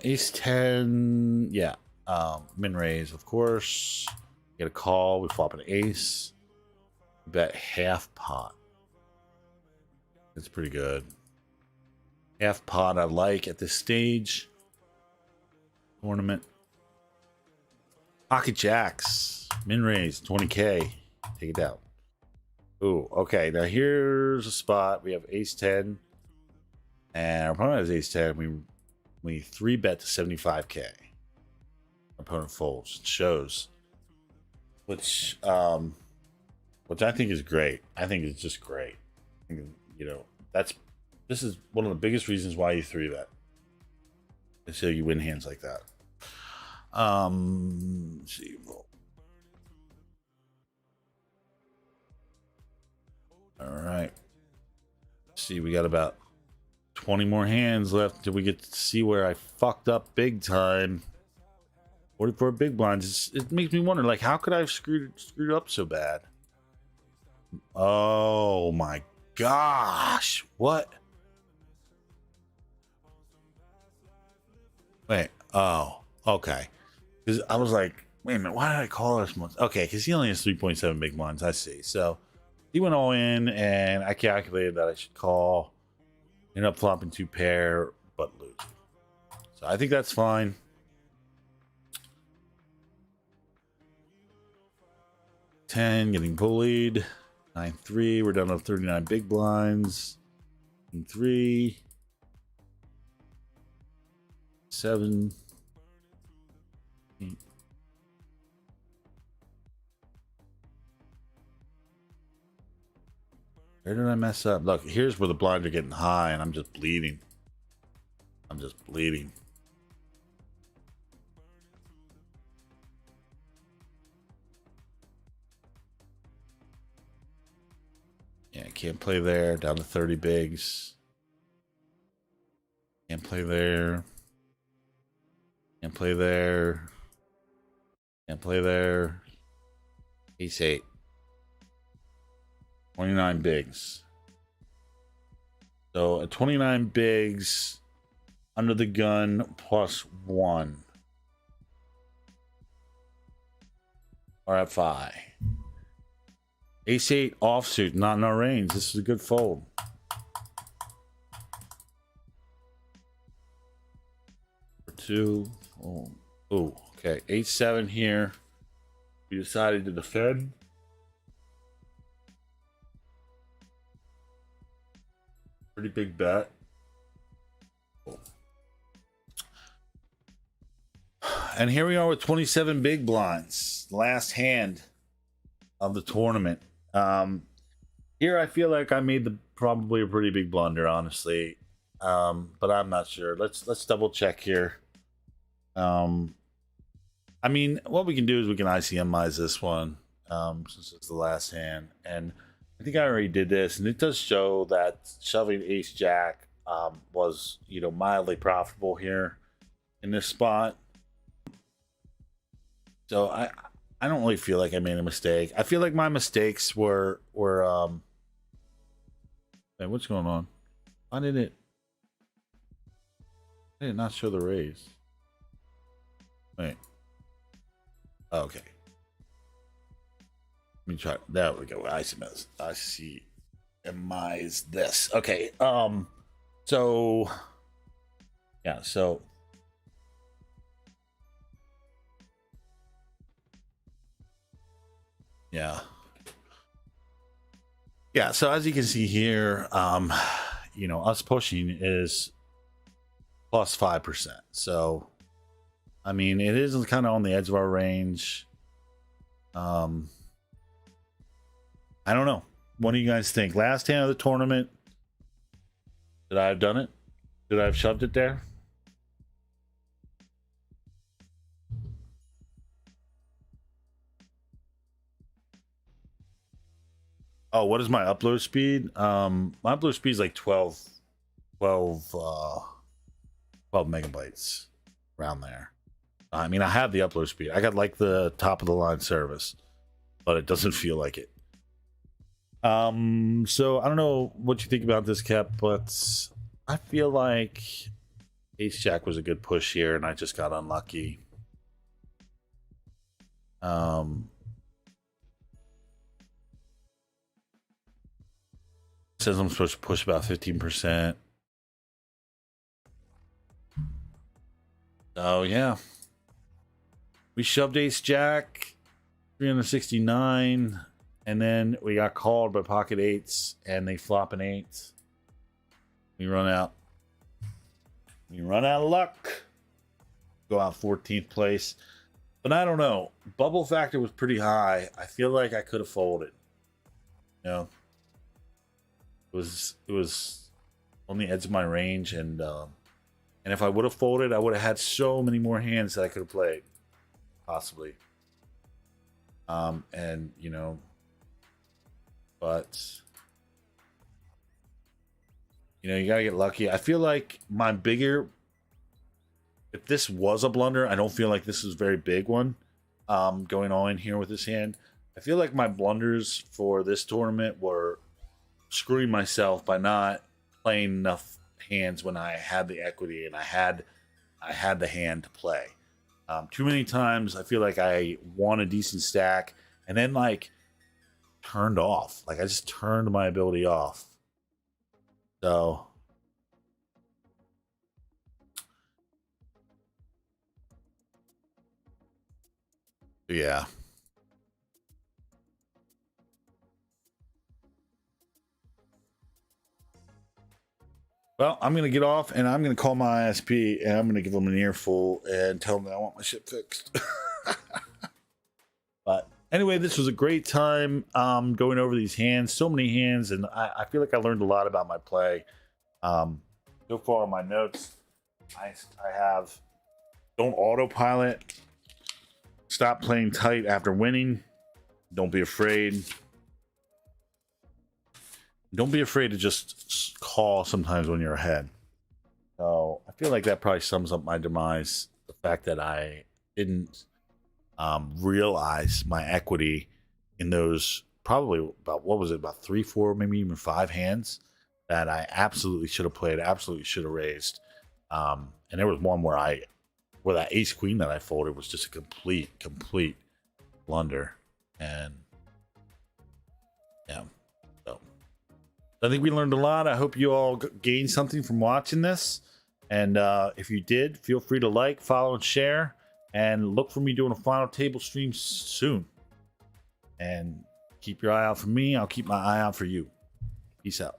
Ace 10, yeah. Min raise, of course. Get a call, we flop an ace. Bet half pot. It's pretty good. Half pot I like at this stage. Tournament. Pocket jacks. Min raise 20K. Take it down. Ooh, okay. Now here's a spot. We have ace 10. And our opponent has ace 10. We 3-bet to 75K. Our opponent folds. It shows. Which I think is great. I think it's just great. You know, this is one of the biggest reasons why you 3-bet. So you win hands like that. Let's see. All right. Let's see, we got about 20 more hands left till we get to see where I fucked up big time. 44 big blinds. It makes me wonder, like, how could I have screwed up so bad? Oh my gosh! What? Wait. Oh, okay. Because I was like, wait a minute, why did I call this much? Okay, because he only has 3.7 big blinds. I see. So he went all in, and I calculated that I should call. End up flopping 2 pair, but lose. So I think that's fine. $10 getting bullied. 9-3. We're down to 39 big blinds. 3. 7. 8. Where did I mess up? Look, here's where the blinds are getting high, and I'm just bleeding. I'm just bleeding. Yeah, can't play there. Down to 30 bigs. Can't play there. Can't play there. Can't play there. Ace 8. 29 bigs. So at 29 bigs, under the gun +1. Or at 5. Ace 8 offsuit, not in our range. This is a good fold. For 2. Oh, okay. 8-7 here. We decided to defend. Pretty big bet. And here we are with 27 big blinds. Last hand of the tournament. Here I feel like I made probably a pretty big blunder, honestly. But I'm not sure. Let's double check here. I mean, what we can do is we can ICMIze this one, since it's the last hand. And I think I already did this, and it does show that shoving ace jack was, you know, mildly profitable here in this spot. So I don't really feel like I made a mistake. I feel like my mistakes were hey, what's going on? Why did it not show the raise? Wait. Oh, okay. Let me try. There we go. ICMIZER this. Okay. So yeah. So yeah. Yeah. So as you can see here, you know, us pushing is +5%. So I mean, it is kind of on the edge of our range. I don't know. What do you guys think? Last hand of the tournament. Did I have done it? Did I have shoved it there? Oh, what is my upload speed? My upload speed is like 12 megabytes around there. I mean, I have the upload speed. I got like the top of the line service, but it doesn't feel like it. So I don't know what you think about this, Cap, but I feel like ace jack was a good push here, and I just got unlucky. Says I'm supposed to push about 15%. Oh yeah. We shoved ace jack, 369, and then we got called by pocket eights, and they flop an eight. We run out. We run out of luck. Go out 14th place. But I don't know. Bubble factor was pretty high. I feel like I could have folded. You know, it was on the edge of my range, and if I would have folded, I would have had so many more hands that I could have played, possibly. And you know, but you know, you gotta get lucky. I feel like my bigger. If this was a blunder, I don't feel like this is a very big one. Going on in here with this hand, I feel like my blunders for this tournament were screwing myself by not playing enough hands when I had the equity and I had the hand to play. Too many times I feel like I won a decent stack and then like turned off. Like I just turned my ability off. So yeah. Well, I'm going to get off and I'm going to call my ISP and I'm going to give them an earful and tell them that I want my shit fixed. But anyway, this was a great time going over these hands. So many hands, and I feel like I learned a lot about my play. So far on my notes, I have don't autopilot. Stop playing tight after winning. Don't be afraid. Don't be afraid to just call sometimes when you're ahead. So I feel like that probably sums up my demise. The fact that I didn't realize my equity in those probably about, what was it, about 3, 4, maybe even 5 hands that I absolutely should have played, absolutely should have raised. And there was one where that ace queen that I folded was just a complete blunder. And yeah, so I think we learned a lot. I hope you all gained something from watching this. And if you did, feel free to like, follow, and share. And look for me doing a final table stream soon. And keep your eye out for me. I'll keep my eye out for you. Peace out.